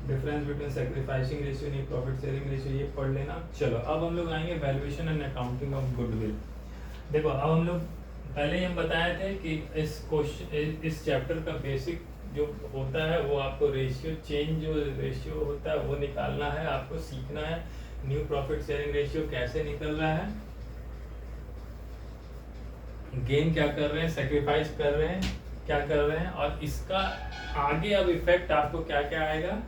Difference between sacrificing ratio and profit sharing ratio, ये पढ़ लेना। चलो अब हम लोग आएंगे valuation and accounting of goodwill. देखो अब हम लोग पहले ही हम बताए थे कि इस क्वेश्चन इस चैप्टर का बेसिक जो होता है वो आपको रेशियो चेंज, जो रेशियो होता है वो निकालना है, आपको सीखना है। न्यू प्रॉफिट शेयरिंग रेशियो कैसे निकल रहा है, गेन क्या कर रहे हैं, सेक्रीफाइस कर रहे हैं, क्या कर रहे हैं, और इसका आगे अब इफेक्ट आपको क्या क्या आएगा।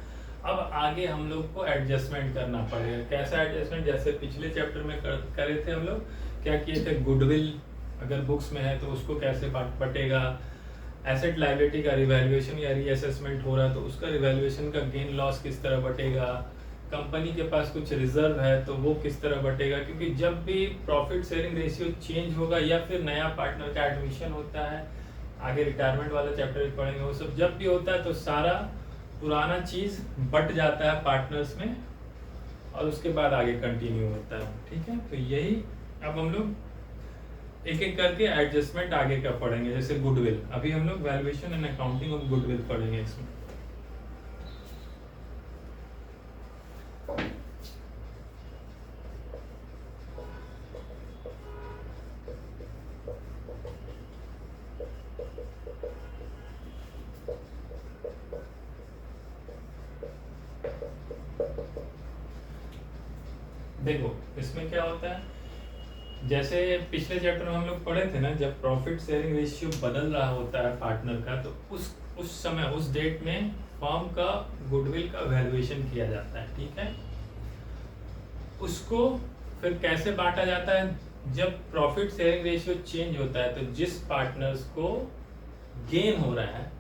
अब आगे हम लोग को एडजस्टमेंट करना पड़ेगा। कैसा एडजस्टमेंट? जैसे पिछले चैप्टर में करे थे हम लोग, क्या किए थे, गुडविल अगर बुक्स में है तो उसको कैसे बटेगा, एसेट लायबिलिटी का रिवैल्यूएशन या रीअसेसमेंट हो रहा है तो उसका रिवैल्यूएशन का गेन लॉस किस तरह बटेगा, कंपनी के पास कुछ रिजर्व है तो वो किस तरह बटेगा, क्योंकि जब भी प्रॉफिट शेयरिंग रेशियो चेंज होगा या फिर नया पार्टनर का एडमिशन होता है, आगे रिटायरमेंट वाला चैप्टर भी पढ़ेंगे, वो सब जब भी होता है तो सारा पुराना चीज बट जाता है पार्टनर्स में और उसके बाद आगे कंटिन्यू होता है। ठीक है, तो यही अब हम लोग एक एक करके एडजस्टमेंट आगे का पढ़ेंगे। जैसे गुडविल, अभी हम लोग valuation and accounting of goodwill पढ़ेंगे इसमें। देखो इसमें क्या होता है, जैसे पिछले चैप्टर में हम लोग पढ़े थे ना, जब प्रॉफिट शेयरिंग रेशियो बदल रहा होता है पार्टनर का, तो उस समय उस डेट में फर्म का गुडविल का वैल्यूएशन किया जाता है। ठीक है, उसको फिर कैसे बांटा जाता है, जब प्रॉफिट शेयरिंग रेशियो चेंज होता है तो जिस पार्टनर्स को गेन हो रहा है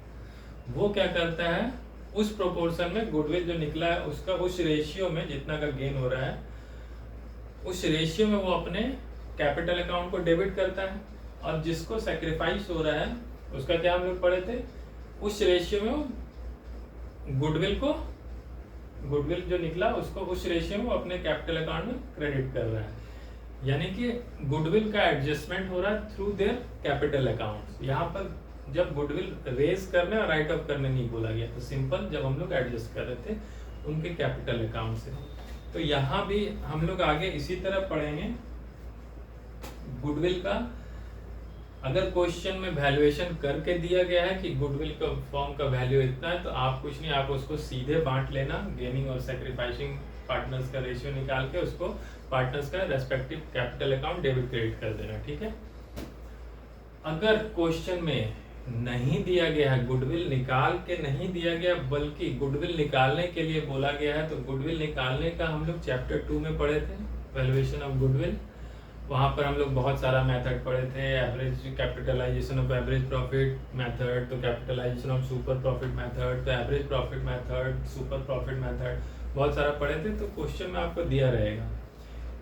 वो क्या करता है, उस प्रोपोर्शन में गुडविल जो निकला है उसका उस रेशियो में जितना का गेन हो रहा है उस रेशियो में वो अपने कैपिटल अकाउंट को डेबिट करता है, और जिसको सेक्रीफाइस हो रहा है उसका क्या हम लोग पढ़े थे, उस रेशियो में वो गुडविल जो निकला उसको उस रेशियो में वो अपने कैपिटल अकाउंट में क्रेडिट कर रहा है। यानी कि गुडविल का एडजस्टमेंट हो रहा है थ्रू देयर कैपिटल अकाउंट। यहाँ पर जब गुडविल रेज करने और राइट ऑफ करने नहीं बोला गया, तो सिंपल जब हम लोग एडजस्ट कर रहे थे उनके कैपिटल अकाउंट से। तो यहाँ भी हम लोग आगे इसी तरह पढ़ेंगे गुडविल का। अगर क्वेश्चन में वैल्यूएशन करके दिया गया है कि गुडविल का फर्म का वैल्यू इतना है, तो आप कुछ नहीं, आप उसको सीधे बांट लेना, गेनिंग और सैक्रिफाइसिंग पार्टनर्स का रेशियो निकाल के उसको पार्टनर्स का respective capital account debit credit कर देना। ठीक है, अगर क्वेश्चन में नहीं दिया गया है, गुडविल निकाल के नहीं दिया गया बल्कि गुडविल निकालने के लिए बोला गया है, तो गुडविल निकालने का हम लोग चैप्टर 2 में पढ़े थे, वैल्यूएशन ऑफ गुडविल। वहाँ पर हम लोग बहुत सारा मेथड पढ़े थे, average capitalisation of average profit method, तो capitalisation of super profit method, तो average profit method, super profit method, बहुत सारा पढ़े थे। तो क्वेश्चन में आपको दिया रहेगा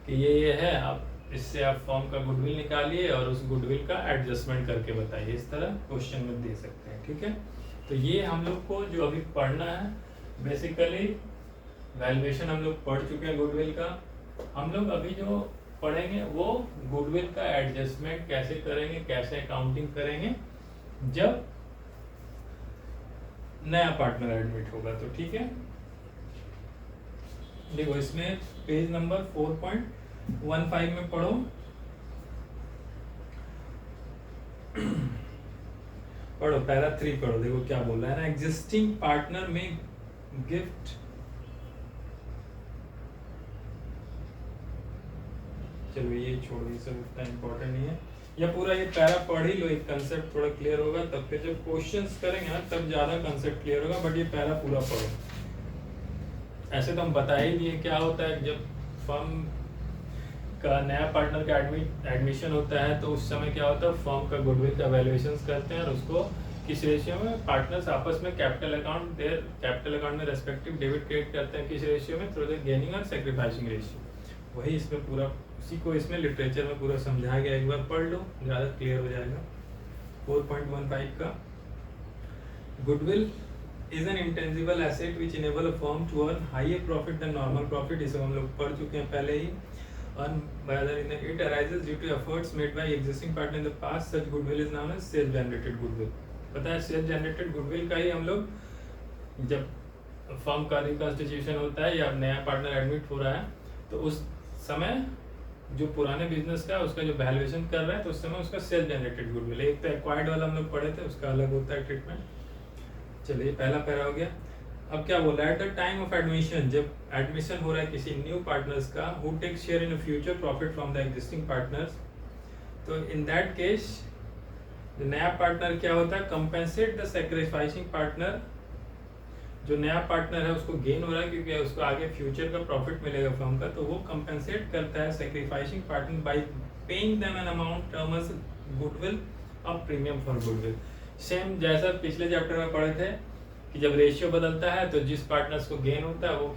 कि ये है, आप इससे आप फर्म का गुडविल निकालिए और उस गुडविल का एडजस्टमेंट करके बताइए, इस तरह क्वेश्चन में दे सकते हैं। ठीक है, तो ये हम लोग को जो अभी पढ़ना है, बेसिकली वैल्यूएशन हम लोग पढ़ चुके हैं गुडविल का। हम लोग अभी जो पढ़ेंगे वो गुडविल का एडजस्टमेंट कैसे करेंगे, कैसे अकाउंटिंग करेंगे जब नया पार्टनर एडमिट होगा। तो ठीक है, देखो इसमें पेज नंबर 4.15 में पढ़ो। पढ़ो पैरा 3 पढ़ो, देखो क्या बोल रहा है ना, एग्जिस्टिंग पार्टनर में गिफ्ट, चलो ये छोड़ो, ये सब उतना इम्पोर्टेंट नहीं है, या पूरा ये पैरा पढ़ ही लो, एक कंसेप्ट थोड़ा क्लियर होगा, तब फिर जब क्वेश्चंस करेंगे ना तब ज्यादा कंसेप्ट क्लियर होगा, बट ये पैरा पूरा पढ़ो। ऐसे तो हम बता ही दिए क्या होता है, जब फर्म का नया पार्टनर का एडमिशन होता है तो उस समय क्या होता है, फर्म का गुडविल का वैल्यूएशंस करते हैं और उसको किस रेशियो में, पार्टनर्स आपस में कैपिटल अकाउंट में रेस्पेक्टिव डेबिट क्रेडिट करते हैं, किस रेशियो में, थ्रू द गेनिंग और सैक्रिफाइसिंग रेशियो। वही इसमें पूरा, उसी को इसमें लिटरेचर में पूरा समझाया गया, एक बार पढ़ लो ज़्यादा क्लियर हो जाएगा। 4.15 का, goodwill is an intangible asset which enable a firm to earn higher profit than normal profit, इसे हम लोग पढ़ चुके हैं पहले ही। It arises due to efforts made by existing partner in the past. Such goodwill is known as self generated goodwill। पता है self generated goodwill का ही हम लोग, जब फर्म का रिकॉन्स्टिट्यूशन होता है या नया पार्टनर एडमिट हो रहा है तो उस समय जो पुराने बिजनेस का उसका जो वैल्यूएशन कर रहा है तो उस समय उसका सेल्फ जनरेटेड गुडविल। एक तो एक्वायर्ड वाला हम लोग पढ़े थे, उसका अलग होता है ट्रीटमेंट। चलिए पहला पैरा हो गया। अब क्या बोला, at the time of admission, जब एडमिशन हो रहा है किसी न्यू पार्टनर्स का, who takes share in future profit from the existing partners, तो इन दैट केस नया पार्टनर क्या होता है, कंपेंसेट द सैक्रिफाइसिंग पार्टनर। जो नया पार्टनर है उसको गेन हो रहा है क्योंकि उसको आगे फ्यूचर का प्रॉफिट मिलेगा फर्म का, तो वो कंपेंसेट करता है sacrificing partner by paying them an amount term as goodwill और प्रीमियम फॉर गुडविल। सेम जैसा पिछले चैप्टर में पढ़े थे कि जब रेशियो बदलता है तो जिस पार्टनर्स को गेन होता है वो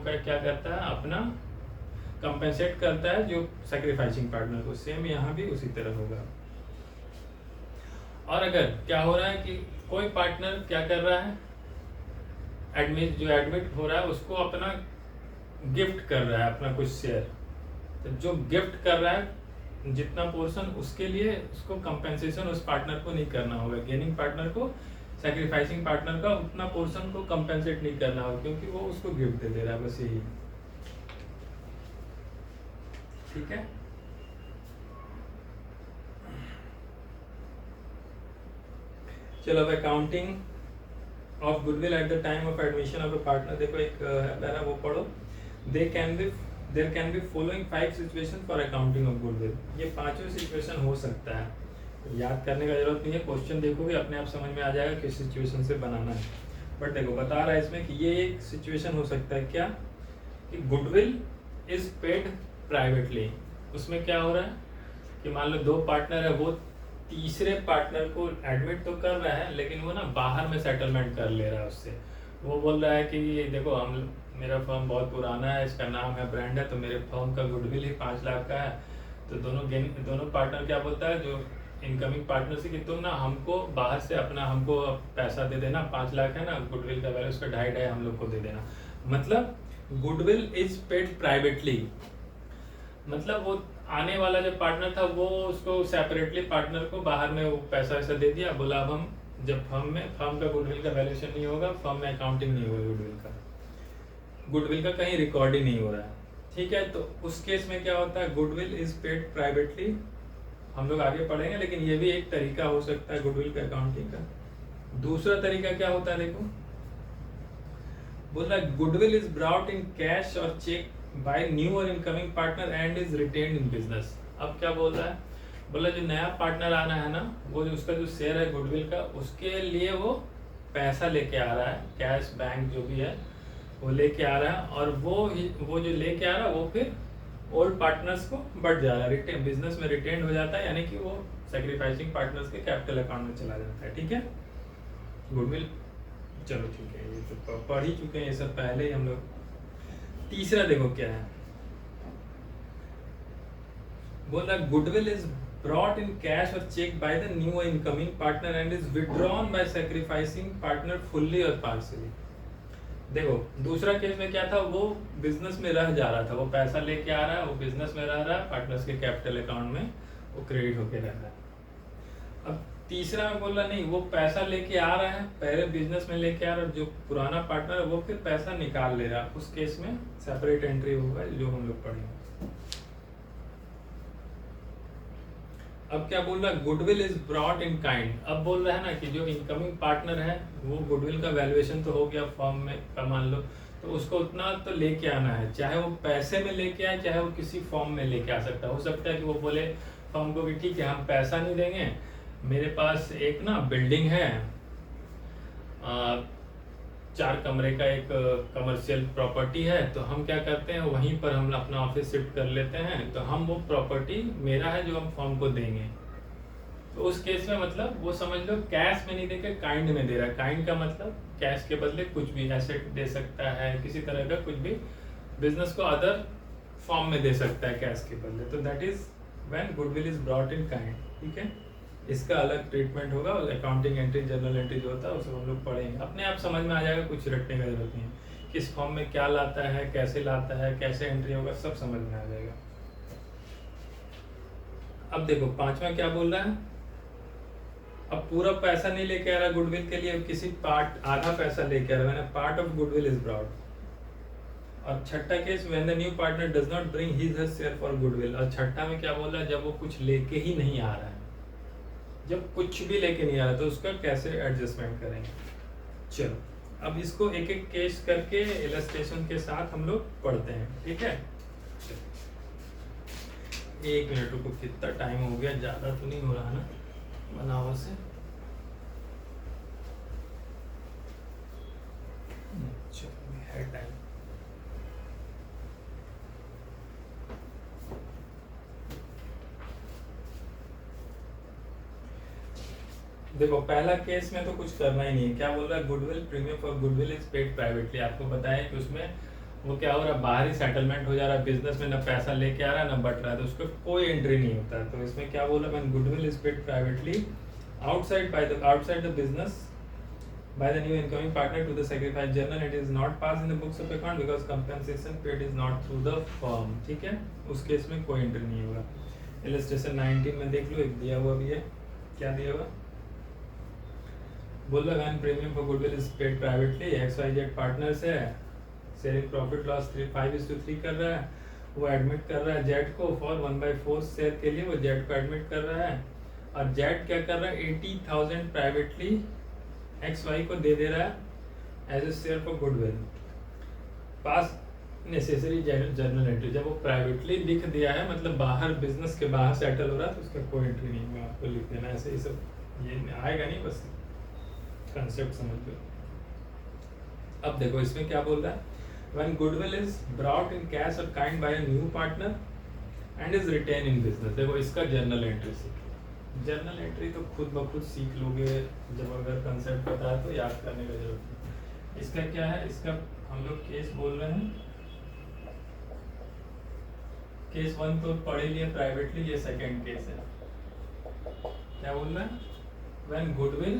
क्या करता है, अपना कंपेंसेट करता है जो सैक्रिफाइसिंग पार्टनर को। सेम यहाँ भी उसी तरह होगा। और अगर क्या हो रहा है कि कोई पार्टनर क्या कर रहा है, एडमिट हो रहा है उसको अपना गिफ्ट कर रहा है अपना कुछ शेयर, तो जो गिफ्ट कर रहा है जितना पोर्शन उसके लिए उसको कंपेंसेशन उस पार्टनर को नहीं करना होगा। गेनिंग पार्टनर को सैक्रिफाइसिंग पार्टनर का उतना पोर्शन को कंपेंसेट नहीं करना होगा क्योंकि वो उसको गिफ्ट दे रहा है, बस यही। ठीक है। चलो अब accounting of goodwill at the time of admission of a partner. देखो एक पैरा वो पढ़ो, there can be following 5 situation for accounting of goodwill. ये पांचों सिचुएशन हो सकता है, तो याद करने का जरूरत नहीं है, क्वेश्चन देखोगे अपने आप समझ में आ जाएगा किस सिचुएशन से बनाना है। बट देखो बता रहा है इसमें कि ये एक सिचुएशन हो सकता है क्या, कि गुडविल इज पेड प्राइवेटली। उसमें क्या हो रहा है कि मान लो 2 पार्टनर है, वो तीसरे पार्टनर को एडमिट तो कर रहा है लेकिन वो ना बाहर में सेटलमेंट कर ले रहा है उससे। वो बोल रहा है कि देखो मेरा फर्म बहुत पुराना है, इसका नाम है, ब्रांड है, तो मेरे फर्म का गुडविल ही 5 लाख का है। तो दोनों पार्टनर क्या बोलता है, जो इनकमिंग पार्टनर से, कि तुम ना हमको बाहर से अपना हमको पैसा दे देना, 5 लाख है ना गुडविल का वैल्यू, उसका 2.5 हम लोग को दे देना। मतलब गुडविल इज पेड प्राइवेटली, मतलब वो आने वाला जो पार्टनर था वो उसको सेपरेटली पार्टनर को बाहर में वो पैसा वैसा दे दिया, बोला अब हम जब फर्म का गुडविल का वैल्यूएशन नहीं होगा, फर्म में अकाउंटिंग नहीं होगा, गुडविल का कहीं रिकॉर्ड ही नहीं हो रहा है। ठीक है, तो उस केस में क्या होता है, गुडविल इज पेड प्राइवेटली, हम लोग आगे पढ़ेंगे, लेकिन ये भी एक तरीका हो सकता है गुडविल का अकाउंटिंग का। दूसरा तरीका क्या होता है, देखो बोल रहा है goodwill is brought in cash और चेक बाय न्यू और incoming partner and is retained in business. अब क्या बोल रहा है, बोला जो नया पार्टनर आना है ना, वो जो उसका जो शेयर है गुडविल का, उसके लिए वो पैसा लेके आ रहा है, कैश बैंक जो भी है वो लेके आ रहा है, और वो जो लेके आ रहा है वो फिर ओल्ड पार्टनर्स को बढ़ जा रहा है, रिटेन बिजनेस में रिटेन्ड हो जाता है, यानी कि वो सैक्रिफाइसिंग पार्टनर्स के कैपिटल अकाउंट में चला जाता है। ठीक है, गुडविल, चलो ठीक है, ये तो पढ़ ही चुके हैं ये सब पहले ही हम लोग। तीसरा देखो क्या है, बोल रहा goodwill is brought in cash और cheque by the new incoming partner and is withdrawn by sacrificing partner fully और पार्शियली। देखो दूसरा केस में क्या था, वो बिजनेस में रह जा रहा था, वो पैसा लेके आ रहा है, वो बिजनेस में रह रहा है, पार्टनर्स के कैपिटल अकाउंट में वो क्रेडिट होके रह रहा है। अब तीसरा में बोल रहा नहीं, वो पैसा लेके आ रहा है, पहले बिजनेस में लेके आ रहा है, जो पुराना पार्टनर है वो फिर पैसा निकाल ले रहा है, उस केस में सेपरेट एंट्री होगा जो हम लोग पढ़ेंगे। अब क्या बोल रहा है, goodwill is brought in kind. अब बोल रहा है ना कि जो इनकमिंग पार्टनर है वो गुडविल का वैल्यूएशन तो हो गया फर्म में का, मान लो, तो उसको उतना तो लेके आना है, चाहे वो पैसे में लेके आए, चाहे वो किसी फॉर्म में लेके आ सकता है। हो सकता है कि वो बोले फर्म को कि ठीक है हम पैसा नहीं देंगे, मेरे पास एक ना बिल्डिंग है, 4 कमरे का एक कमर्शियल प्रॉपर्टी है, तो हम क्या करते हैं वहीं पर हम अपना ऑफिस शिफ्ट कर लेते हैं, तो हम वो प्रॉपर्टी मेरा है जो हम फर्म को देंगे। तो उस केस में मतलब वो समझ लो कैश में नहीं देकर काइंड में दे रहा है। काइंड का मतलब कैश के बदले कुछ भी एसेट दे सकता है, किसी तरह का कुछ भी बिजनेस को अदर फॉर्म में दे सकता है कैश के बदले, तो that is when goodwill is brought in kind. ठीक है, इसका अलग ट्रीटमेंट होगा, अकाउंटिंग एंट्री जनरल एंट्री जो होता है उसको हम लोग पढ़ेंगे, अपने आप समझ में आ जाएगा, कुछ रटने का जरूरत नहीं है, किस फॉर्म में क्या लाता है, कैसे लाता है, कैसे एंट्री होगा, सब समझ में आ जाएगा। अब देखो पांचवा क्या बोल रहा है, अब पूरा पैसा नहीं लेके आ रहा गुडविल के लिए, किसी पार्ट आधा पैसा लेके आ रहा है, part of goodwill is brought. और छठा case, when the new partner does not bring his share for goodwill. और छठा में क्या बोल रहा है, जब वो कुछ लेके ही नहीं आ रहा है, जब कुछ भी लेके नहीं आ रहा तो उसका कैसे एडजस्टमेंट करेंगे। चलो अब इसको एक एक केस करके इलस्ट्रेशन के साथ हम लोग पढ़ते हैं। ठीक है, 1 मिनट को, कितना टाइम हो गया, ज्यादा तो नहीं हो रहा ना बनावा से। चलो है टाइम। देखो पहला केस में तो कुछ करना ही नहीं है, क्या बोल रहा है, goodwill premium for goodwill is paid privately. आपको बताया कि उसमें वो क्या हो रहा है, बाहरी सेटलमेंट हो जा रहा है, बिजनेस में ना पैसा लेके आ रहा है ना बट रहा है, तो उसको कोई एंट्री नहीं होता है। तो इसमें क्या बोल रहा है, goodwill is paid privately outside the business by the new incoming partner to the sacrifice journal, it is not passed in the books of account because compensation paid is not through the firm। ठीक है, उस case में कोई entry नहीं होगा। Illustration 19 में देख लो, एक दिया हुआ भी है, क्या दिया हुआ, बोल रहा है premium for goodwill is paid privately, XYZ partners है, शेयरिंग प्रॉफिट लॉस 5:3 कर रहा है, वो एडमिट कर रहा है जेड को फॉर 1/4 शेयर के लिए, वो जेड को एडमिट कर रहा है, और जेड क्या कर रहा है 80,000 प्राइवेटली XY को दे रहा है as a share for goodwill. Pass necessary journal entry, जब वो प्राइवेटली लिख दिया है मतलब बाहर बिजनेस के बाहर सेटल हो रहा है तो उसका कोई एंट्री नहीं होगा, आपको लिख देना ऐसे ही सब, ये आएगा नहीं, बस कंसेप्ट समझ लो। अब देखो इसमें क्या बोल रहा है, when goodwill is brought in cash or kind by a new partner and is retained in business। देखो इसका जर्नल एंट्री सीखो, जर्नल एंट्री तो खुद ब खुद सीख लोगे, जब अगर कंसेप्ट पता है तो याद करने की जरूरत नहीं। इसका क्या है, इसका हम लोग केस बोल रहे हैं, केस 1 तो पढ़ ही लिए प्राइवेटली, ये सेकेंड केस है। क्या बोल रहा है, when goodwill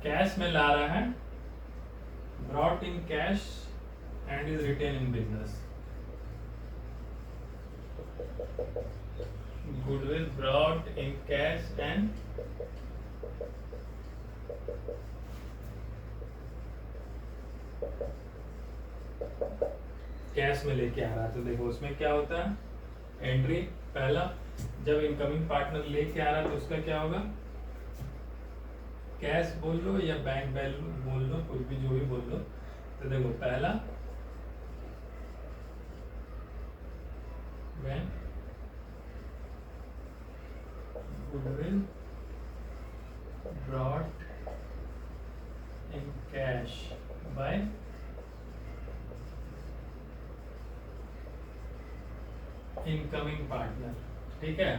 कैश में ला रहा है, brought in cash and is retained in business। Goodwill brought in cash and cash में लेके आ रहा है, तो देखो उसमें क्या होता है एंट्री, पहला जब इनकमिंग पार्टनर लेके आ रहा है तो उसका क्या होगा, कैश बोल लो या बैंक वैल्यू बोल लो, कोई भी जो भी बोल लो। तो देखो पहला when goodwill brought in cash by incoming partner, ठीक है।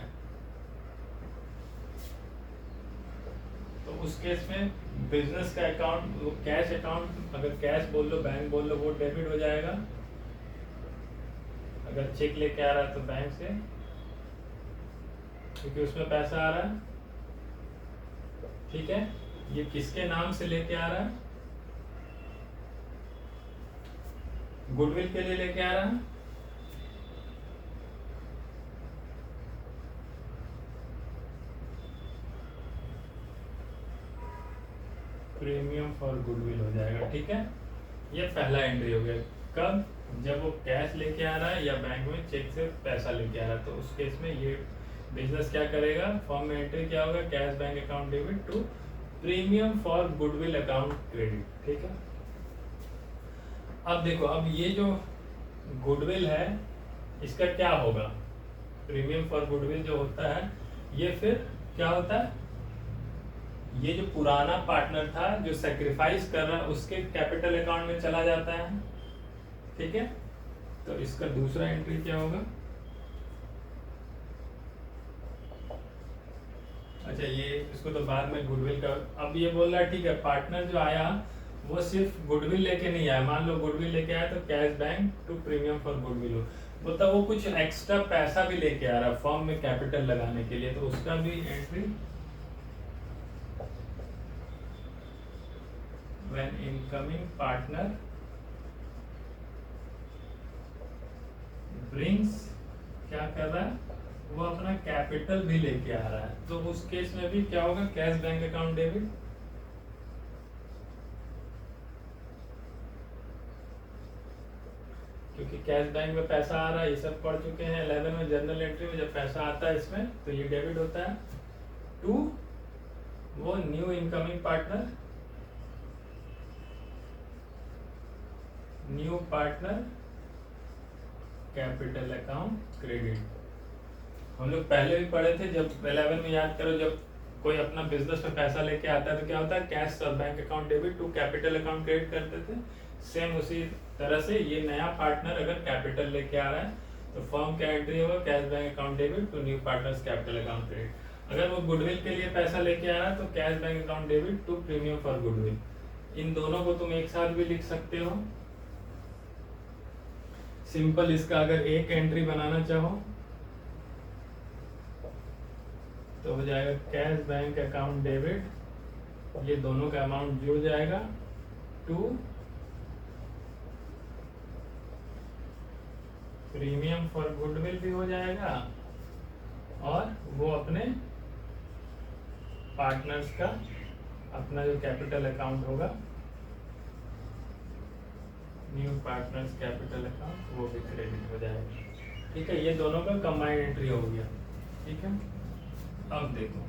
तो उस केस में बिजनेस का अकाउंट, कैश अकाउंट, अगर कैश बोल लो बैंक बोल लो, वो डेबिट हो जाएगा, अगर चेक लेके आ रहा है तो बैंक से, क्योंकि उसमें पैसा आ रहा है, ठीक है। ये किसके नाम से लेके आ रहा है, गुडविल के लिए लेके आ रहा है, प्रीमियम फॉर गुडविल हो जाएगा, ठीक है। ये पहला एंट्री हो गया, कब, जब वो कैश लेके आ रहा है या बैंक में चेक से पैसा लेके आ रहा है, तो उस केस में ये बिजनेस क्या करेगा, फॉर्म में एंट्री क्या होगा, cash bank account debit to premium for goodwill account credit, ठीक है। अब देखो, अब ये जो गुडविल है इसका क्या होगा, प्रीमियम फॉर गुडविल जो होता है ये फिर क्या होता है, ये जो पुराना पार्टनर था जो सेक्रीफाइस कर रहा है उसके कैपिटल अकाउंट में चला जाता है, ठीक है। तो इसका दूसरा एंट्री क्या होगा, अच्छा ये इसको तो बाद में गुडविल का, अब ये बोल रहा है ठीक है, पार्टनर जो आया वो सिर्फ गुडविल लेके नहीं आया, मान लो गुडविल लेके आया तो cash bank to premium for goodwill हो, मतलब वो कुछ एक्स्ट्रा पैसा भी लेके आ रहा है फर्म में कैपिटल लगाने के लिए, तो उसका भी entry when incoming partner brings, क्या कर रहा है, वो अपना कैपिटल भी लेके आ रहा है, तो उस केस में भी क्या होगा, कैश बैंक अकाउंट डेबिट, क्योंकि कैश बैंक में पैसा आ रहा है, ये सब पढ़ चुके हैं 11 में जर्नल एंट्री में, जब पैसा आता है इसमें तो ये डेबिट होता है टू वो new incoming partner, new partner capital account credit. हम लोग पहले भी पढ़े थे, जब 11 में याद करो, जब कोई अपना बिजनेस में पैसा लेके आता है तो क्या होता है, कैश और bank account debit to capital account credit करते थे। सेम उसी तरह से ये नया पार्टनर अगर कैपिटल लेके आ रहा है तो फर्म क्या एंट्री होगा, cash bank account debit to new partners capital account credit. अगर वो गुडविल के लिए पैसा लेके आ रहा है तो cash bank account debit to premium for goodwill. इन दोनों को तुम एक साथ भी लिख सकते हो। सिंपल इसका अगर एक एंट्री बनाना चाहो तो हो जाएगा कैश बैंक अकाउंट डेबिट, ये दोनों का अमाउंट जुड़ जाएगा टू प्रीमियम फॉर गुडविल भी हो जाएगा, और वो अपने पार्टनर्स का अपना जो कैपिटल अकाउंट होगा, न्यू पार्टनर्स कैपिटल अकाउंट, वो भी क्रेडिट हो जाएगा। ठीक है, ये दोनों का कंबाइंड एंट्री हो गया। ठीक है, अब देखो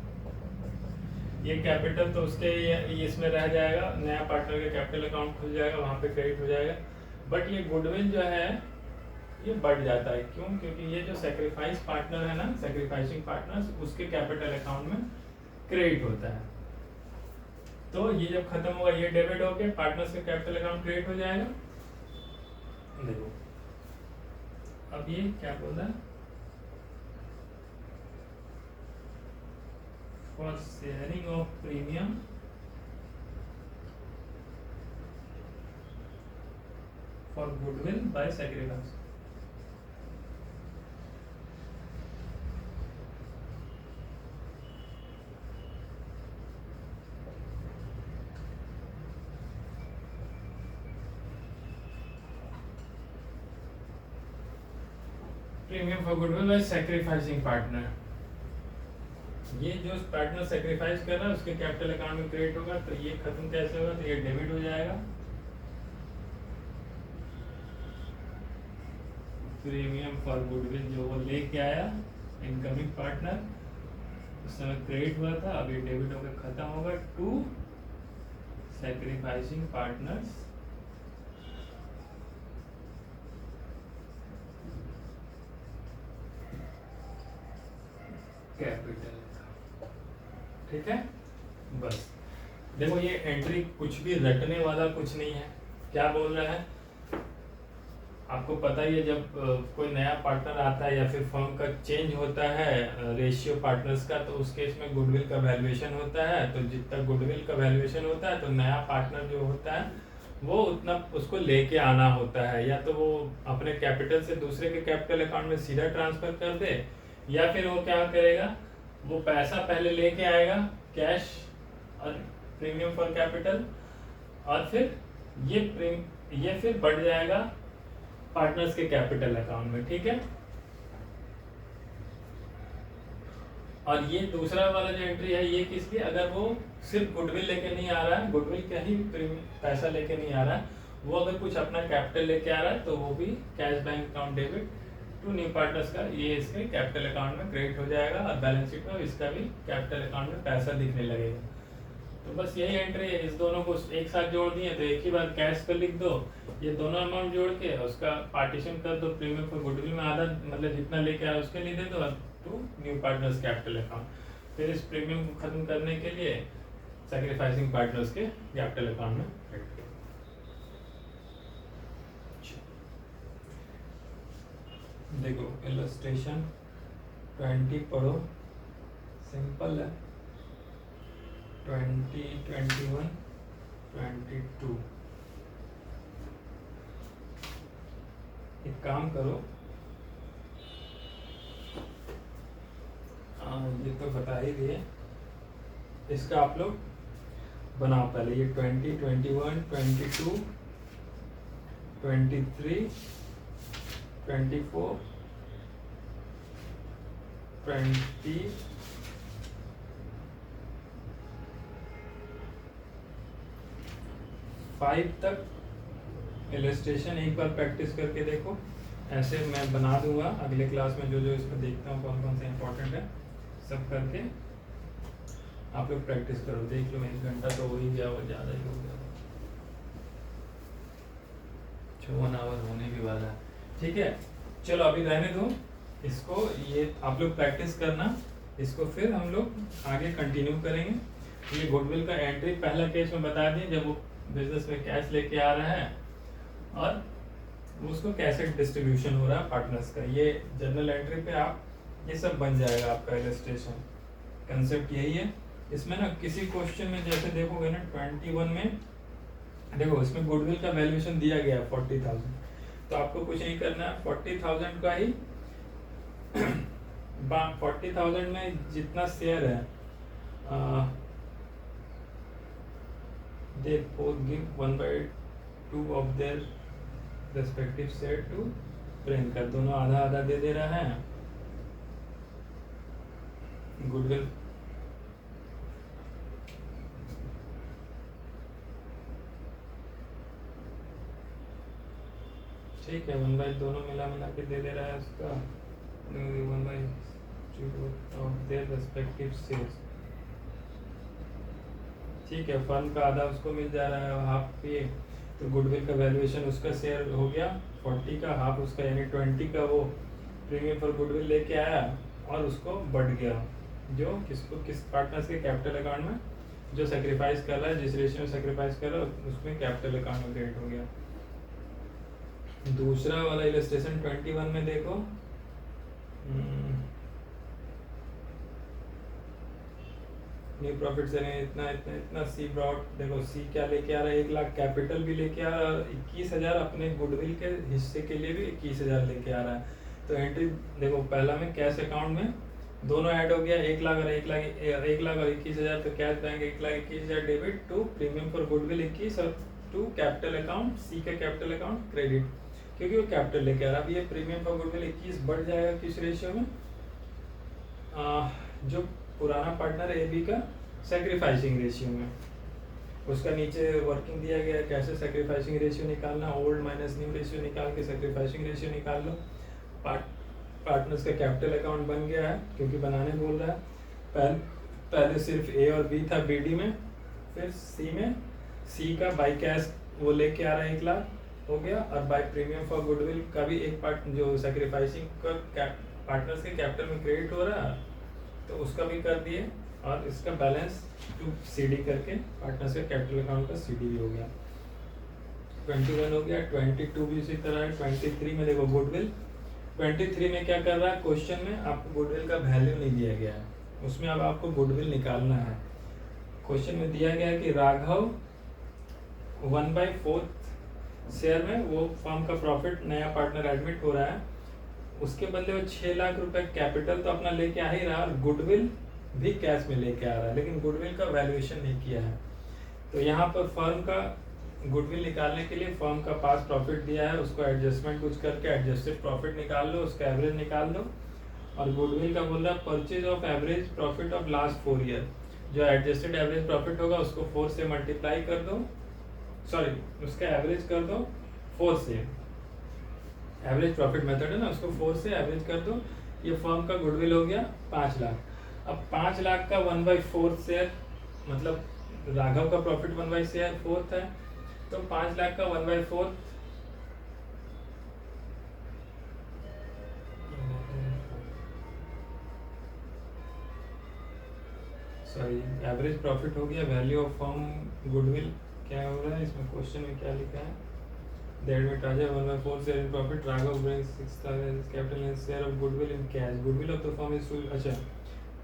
ये कैपिटल तो उसके इसमें रह जाएगा, नया पार्टनर का कैपिटल अकाउंट खुल जाएगा, वहां पे क्रेडिट हो जाएगा। बट ये गुडविल जो है ये बढ़ जाता है, क्यों? क्योंकि ये जो सेक्रीफाइस पार्टनर है ना, सेक्रीफाइसिंग पार्टनर्स, उसके कैपिटल अकाउंट में क्रेडिट होता है। तो ये जब खत्म होगा ये डेबिट होके पार्टनर्स के कैपिटल अकाउंट क्रेडिट हो जाएगा। देखो अब ये क्या बोल रहा है, for sharing of premium for goodwill by sacrifice. Premium for goodwill by sacrificing partner, ये जो पार्टनर सैक्रिफाइस कर रहा है उसके कैपिटल अकाउंट में क्रेडिट होगा, तो ये खत्म कैसे होगा, तो ये डेबिट हो जाएगा। प्रीमियम फॉर गुडविल जो वो लेके आया इनकमिंग पार्टनर, उस समय क्रेडिट हुआ था, अब ये डेबिट होकर खत्म होगा टू सैक्रिफाइसिंग पार्टनर्स कैपिटल। ठीक है, बस देखो ये एंट्री कुछ भी रटने वाला कुछ नहीं है। क्या बोल रहा है, आपको पता ही है जब कोई नया पार्टनर आता है या फिर फर्म का चेंज होता है रेशियो पार्टनर्स का, तो उस केस में गुडविल का वैल्यूएशन होता है। तो जितना गुडविल का वैल्यूएशन होता है तो नया पार्टनर जो होता है वो उतना उसको लेके आना होता है, या तो वो अपने कैपिटल से दूसरे के कैपिटल अकाउंट में सीधा ट्रांसफर कर दे, या फिर वो क्या करेगा, वो पैसा पहले लेके आएगा कैश और प्रीमियम फॉर कैपिटल, और फिर ये फिर बढ़ जाएगा पार्टनर्स के कैपिटल अकाउंट में। ठीक है, और ये दूसरा वाला जो एंट्री है ये किस लिए, अगर वो सिर्फ गुडविल लेके नहीं आ रहा है, गुडविल का ही पैसा लेके नहीं आ रहा है, वो अगर कुछ अपना कैपिटल लेके आ रहा है तो वो भी cash bank account debit to new partners का, ये इसके कैपिटल अकाउंट में क्रेडिट हो जाएगा, और बैलेंस शीट में इसका भी कैपिटल अकाउंट में पैसा दिखने लगेगा। तो बस यही एंट्री है, इस दोनों को एक साथ जोड़ दिए तो एक ही बार कैश पर लिख दो, ये दोनों अमाउंट जोड़ के उसका पार्टीशन कर दो, प्रीमियम फॉर गुडविल में आधा मतलब जितना लेके आया उसके लिए दे दो to new partners capital account. फिर इस प्रीमियम को खत्म करने के लिए सैक्रिफाइसिंग पार्टनर्स के कैपिटल अकाउंट में क्रेडिट। देखो इलस्ट्रेशन 20 पढ़ो, सिंपल है। 20, 21, 22। एक काम करो, ये तो बता ही दिए, इसका आप लोग बनाओ पहले। ये 20, 21, 22, 23, 24, 25 तक इलस्ट्रेशन एक बार प्रैक्टिस करके देखो। ऐसे मैं बना दूंगा अगले क्लास में, जो जो इसमें देखता हूँ कौन कौन से इंपॉर्टेंट है, सब करके आप लोग प्रैक्टिस करो। देख लो 1 घंटा तो हो ही गया, वो ज़्यादा ही हो गया, 1 आवर होने भी वाला है। ठीक है, चलो अभी रहने दो इसको, ये आप लोग प्रैक्टिस करना इसको, फिर हम लोग आगे कंटिन्यू करेंगे। ये गुडविल का एंट्री पहला केस में बता दिए, जब वो बिजनेस में कैश लेके आ रहा है और उसको कैसे डिस्ट्रीब्यूशन हो रहा है पार्टनर्स का, ये जनरल एंट्री पे आप ये सब बन जाएगा आपका इलस्ट्रेशन। कंसेप्ट यही है। इसमें ना किसी क्वेश्चन में जैसे देखोगे ना 21 में देखो इसमें गुडविल का वैल्यूएशन दिया गया है 40,000, तो आपको कुछ नहीं करना है, 40,000 का ही 40,000 में जितना शेयर है they both give 1/2 of their respective share to Priyanka, दोनों आधा आधा दे रहा है गुडविल। ठीक है, 1/2 दोनों मिला के दे रहा है उसका 1/2 of their respective shares। ठीक है, फर्म का आधा उसको मिल जा रहा है हाफ पे, तो गुडविल का वैल्यूएशन उसका शेयर हो गया 40 का, हाफ उसका यानी 20 का वो प्रीमियम फॉर गुडविल लेके आया और उसको बढ़ गया, जो किसको किस पार्टनर्स के कैपिटल अकाउंट में जो सेक्रीफाइस कर रहा है, जिस रेशियो में सेक्रीफाइस कर रहा है उसमें कैपिटल अकाउंट में क्रेडिट हो गया। दूसरा वाला इलस्ट्रेशन 21 में देखो, न्यू प्रॉफिट से इतना इतना इतना सी ब्रॉड, देखो सी क्या लेके आ रहा है 1 लाख कैपिटल भी लेके आ रहा है, 21,000 अपने गुडविल के हिस्से के लिए भी 21,000 लेके आ रहा है। तो एंट्री देखो पहला में कैश अकाउंट में दोनों ऐड हो गया, 1 लाख और 1 लाख और 21,000, तो cash bank 1,21,000 debit to premium for goodwill 21 और टू कैपिटल अकाउंट सी का कैपिटल अकाउंट क्रेडिट, क्योंकि वो कैपिटल लेके आ रहा है। अब ये प्रीमियम फॉर गुडविल 21 बढ़ जाएगा किस रेशियो में, जो पुराना पार्टनर ए बी का सैक्रिफाइसिंग रेशियो में, उसका नीचे वर्किंग दिया गया है कैसे सैक्रिफाइसिंग रेशियो निकालना, ओल्ड माइनस न्यू रेशियो निकाल के सैक्रिफाइसिंग रेशियो निकाल लो। पार्टनर्स का कैपिटल अकाउंट बन गया है क्योंकि बनाने बोल रहा है। पहले सिर्फ ए और बी था बी डी में, फिर सी में सी का बाई कैश वो लेके आ रहा है 1 लाख हो गया, और बाय प्रीमियम फॉर गुडविल का भी एक पार्ट जो सैक्रिफाइसिंग का पार्टनर्स के कैपिटल में क्रेडिट हो रहा है तो उसका भी कर दिए, और इसका बैलेंस टू सीडी करके पार्टनर्स के कैपिटल अकाउंट का सीडी भी हो गया। 21 हो गया, 22 भी इसी तरह है। 23 में देखो गुडविल, 23 में क्या कर रहा है, क्वेश्चन में आपको गुडविल का वैल्यू नहीं दिया गया है, उसमें अब आपको गुडविल निकालना है। क्वेश्चन में दिया गया है कि राघव 1/4 शेयर में वो फर्म का प्रॉफिट नया पार्टनर एडमिट हो रहा है, उसके बदले वो 6 लाख रुपए कैपिटल तो अपना लेके आ ही रहा और गुडविल भी कैश में लेके आ रहा है, लेकिन गुडविल का वैल्यूएशन नहीं किया है। तो यहाँ पर फर्म का गुडविल निकालने के लिए फर्म का पास प्रॉफिट दिया है, उसको एडजस्टमेंट कुछ करके एडजस्टेड प्रॉफिट निकाल लो, उसका एवरेज निकाल लो, और गुडविल का बोल रहा है purchase of average profit of last 4 year, जो एडजस्टेड एवरेज प्रॉफिट होगा उसको 4 से मल्टीप्लाई कर दो, सॉरी उसका एवरेज कर दो 4 से, एवरेज प्रॉफिट मेथड है ना, उसको 4 से एवरेज कर दो। ये फर्म का गुडविल हो गया 5 लाख। अब 5 लाख का 1/4 शेयर, मतलब राघव का प्रॉफिट 1/4 है, तो 5 लाख का 1/4 सॉरी एवरेज प्रॉफिट हो गया, वैल्यू ऑफ फर्म गुडविल क्या हो रहा है इसमें, क्वेश्चन में क्या लिखा है, that with Raja 1/4 share in profit, Raghav brings 6,000 capital and share of goodwill in cash. Goodwill of the firm is अच्छा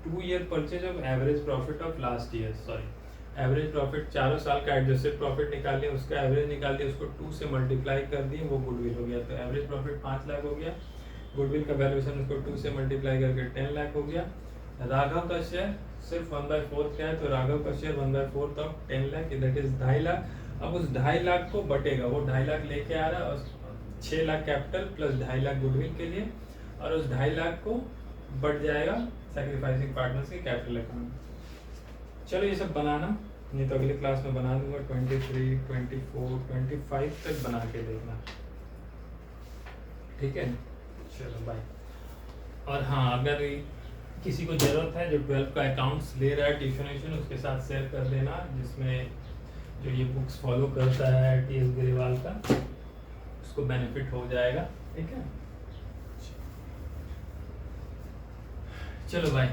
2-year purchase of average profit of last year, sorry average profit 4 साल का adjusted profit निकाल लिया, उसका average निकाल दिया, उसको 2 से मल्टीप्लाई कर दिए, वो गुडविल हो गया। तो एवरेज प्रॉफिट 5 लाख हो गया, गुडविल का वैल्यूएशन उसको 2 से मल्टीप्लाई करके 10 लाख हो गया। राघव का शेयर सिर्फ 1/4 का है, तो राघव का share 1/4 of 10 lakh that is 2.5 lakh. अब उस 2.5 लाख को बटेगा, वो 2.5 लाख लेके आ रहा है और 6 lakh capital plus 2.5 lakh goodwill के लिए, और उस 2.5 लाख को बढ़ जाएगा सैक्रिफाइसिंग पार्टनर्स के कैपिटल अकाउंट। चलो ये सब बनाना, नहीं तो अगले क्लास में बना दूंगा। 23, 24, 25 तक बना के देखना, ठीक है। चलो बाय। और हाँ, अगर किसी को ज़रूरत है जो 12 का अकाउंट्स ले रहा है ट्यूशन उसके साथ शेयर कर देना, जिसमें जो ये बुक्स फॉलो करता है TS गिरीवाल का, उसको बेनिफिट हो जाएगा, ठीक है। चलो बाय।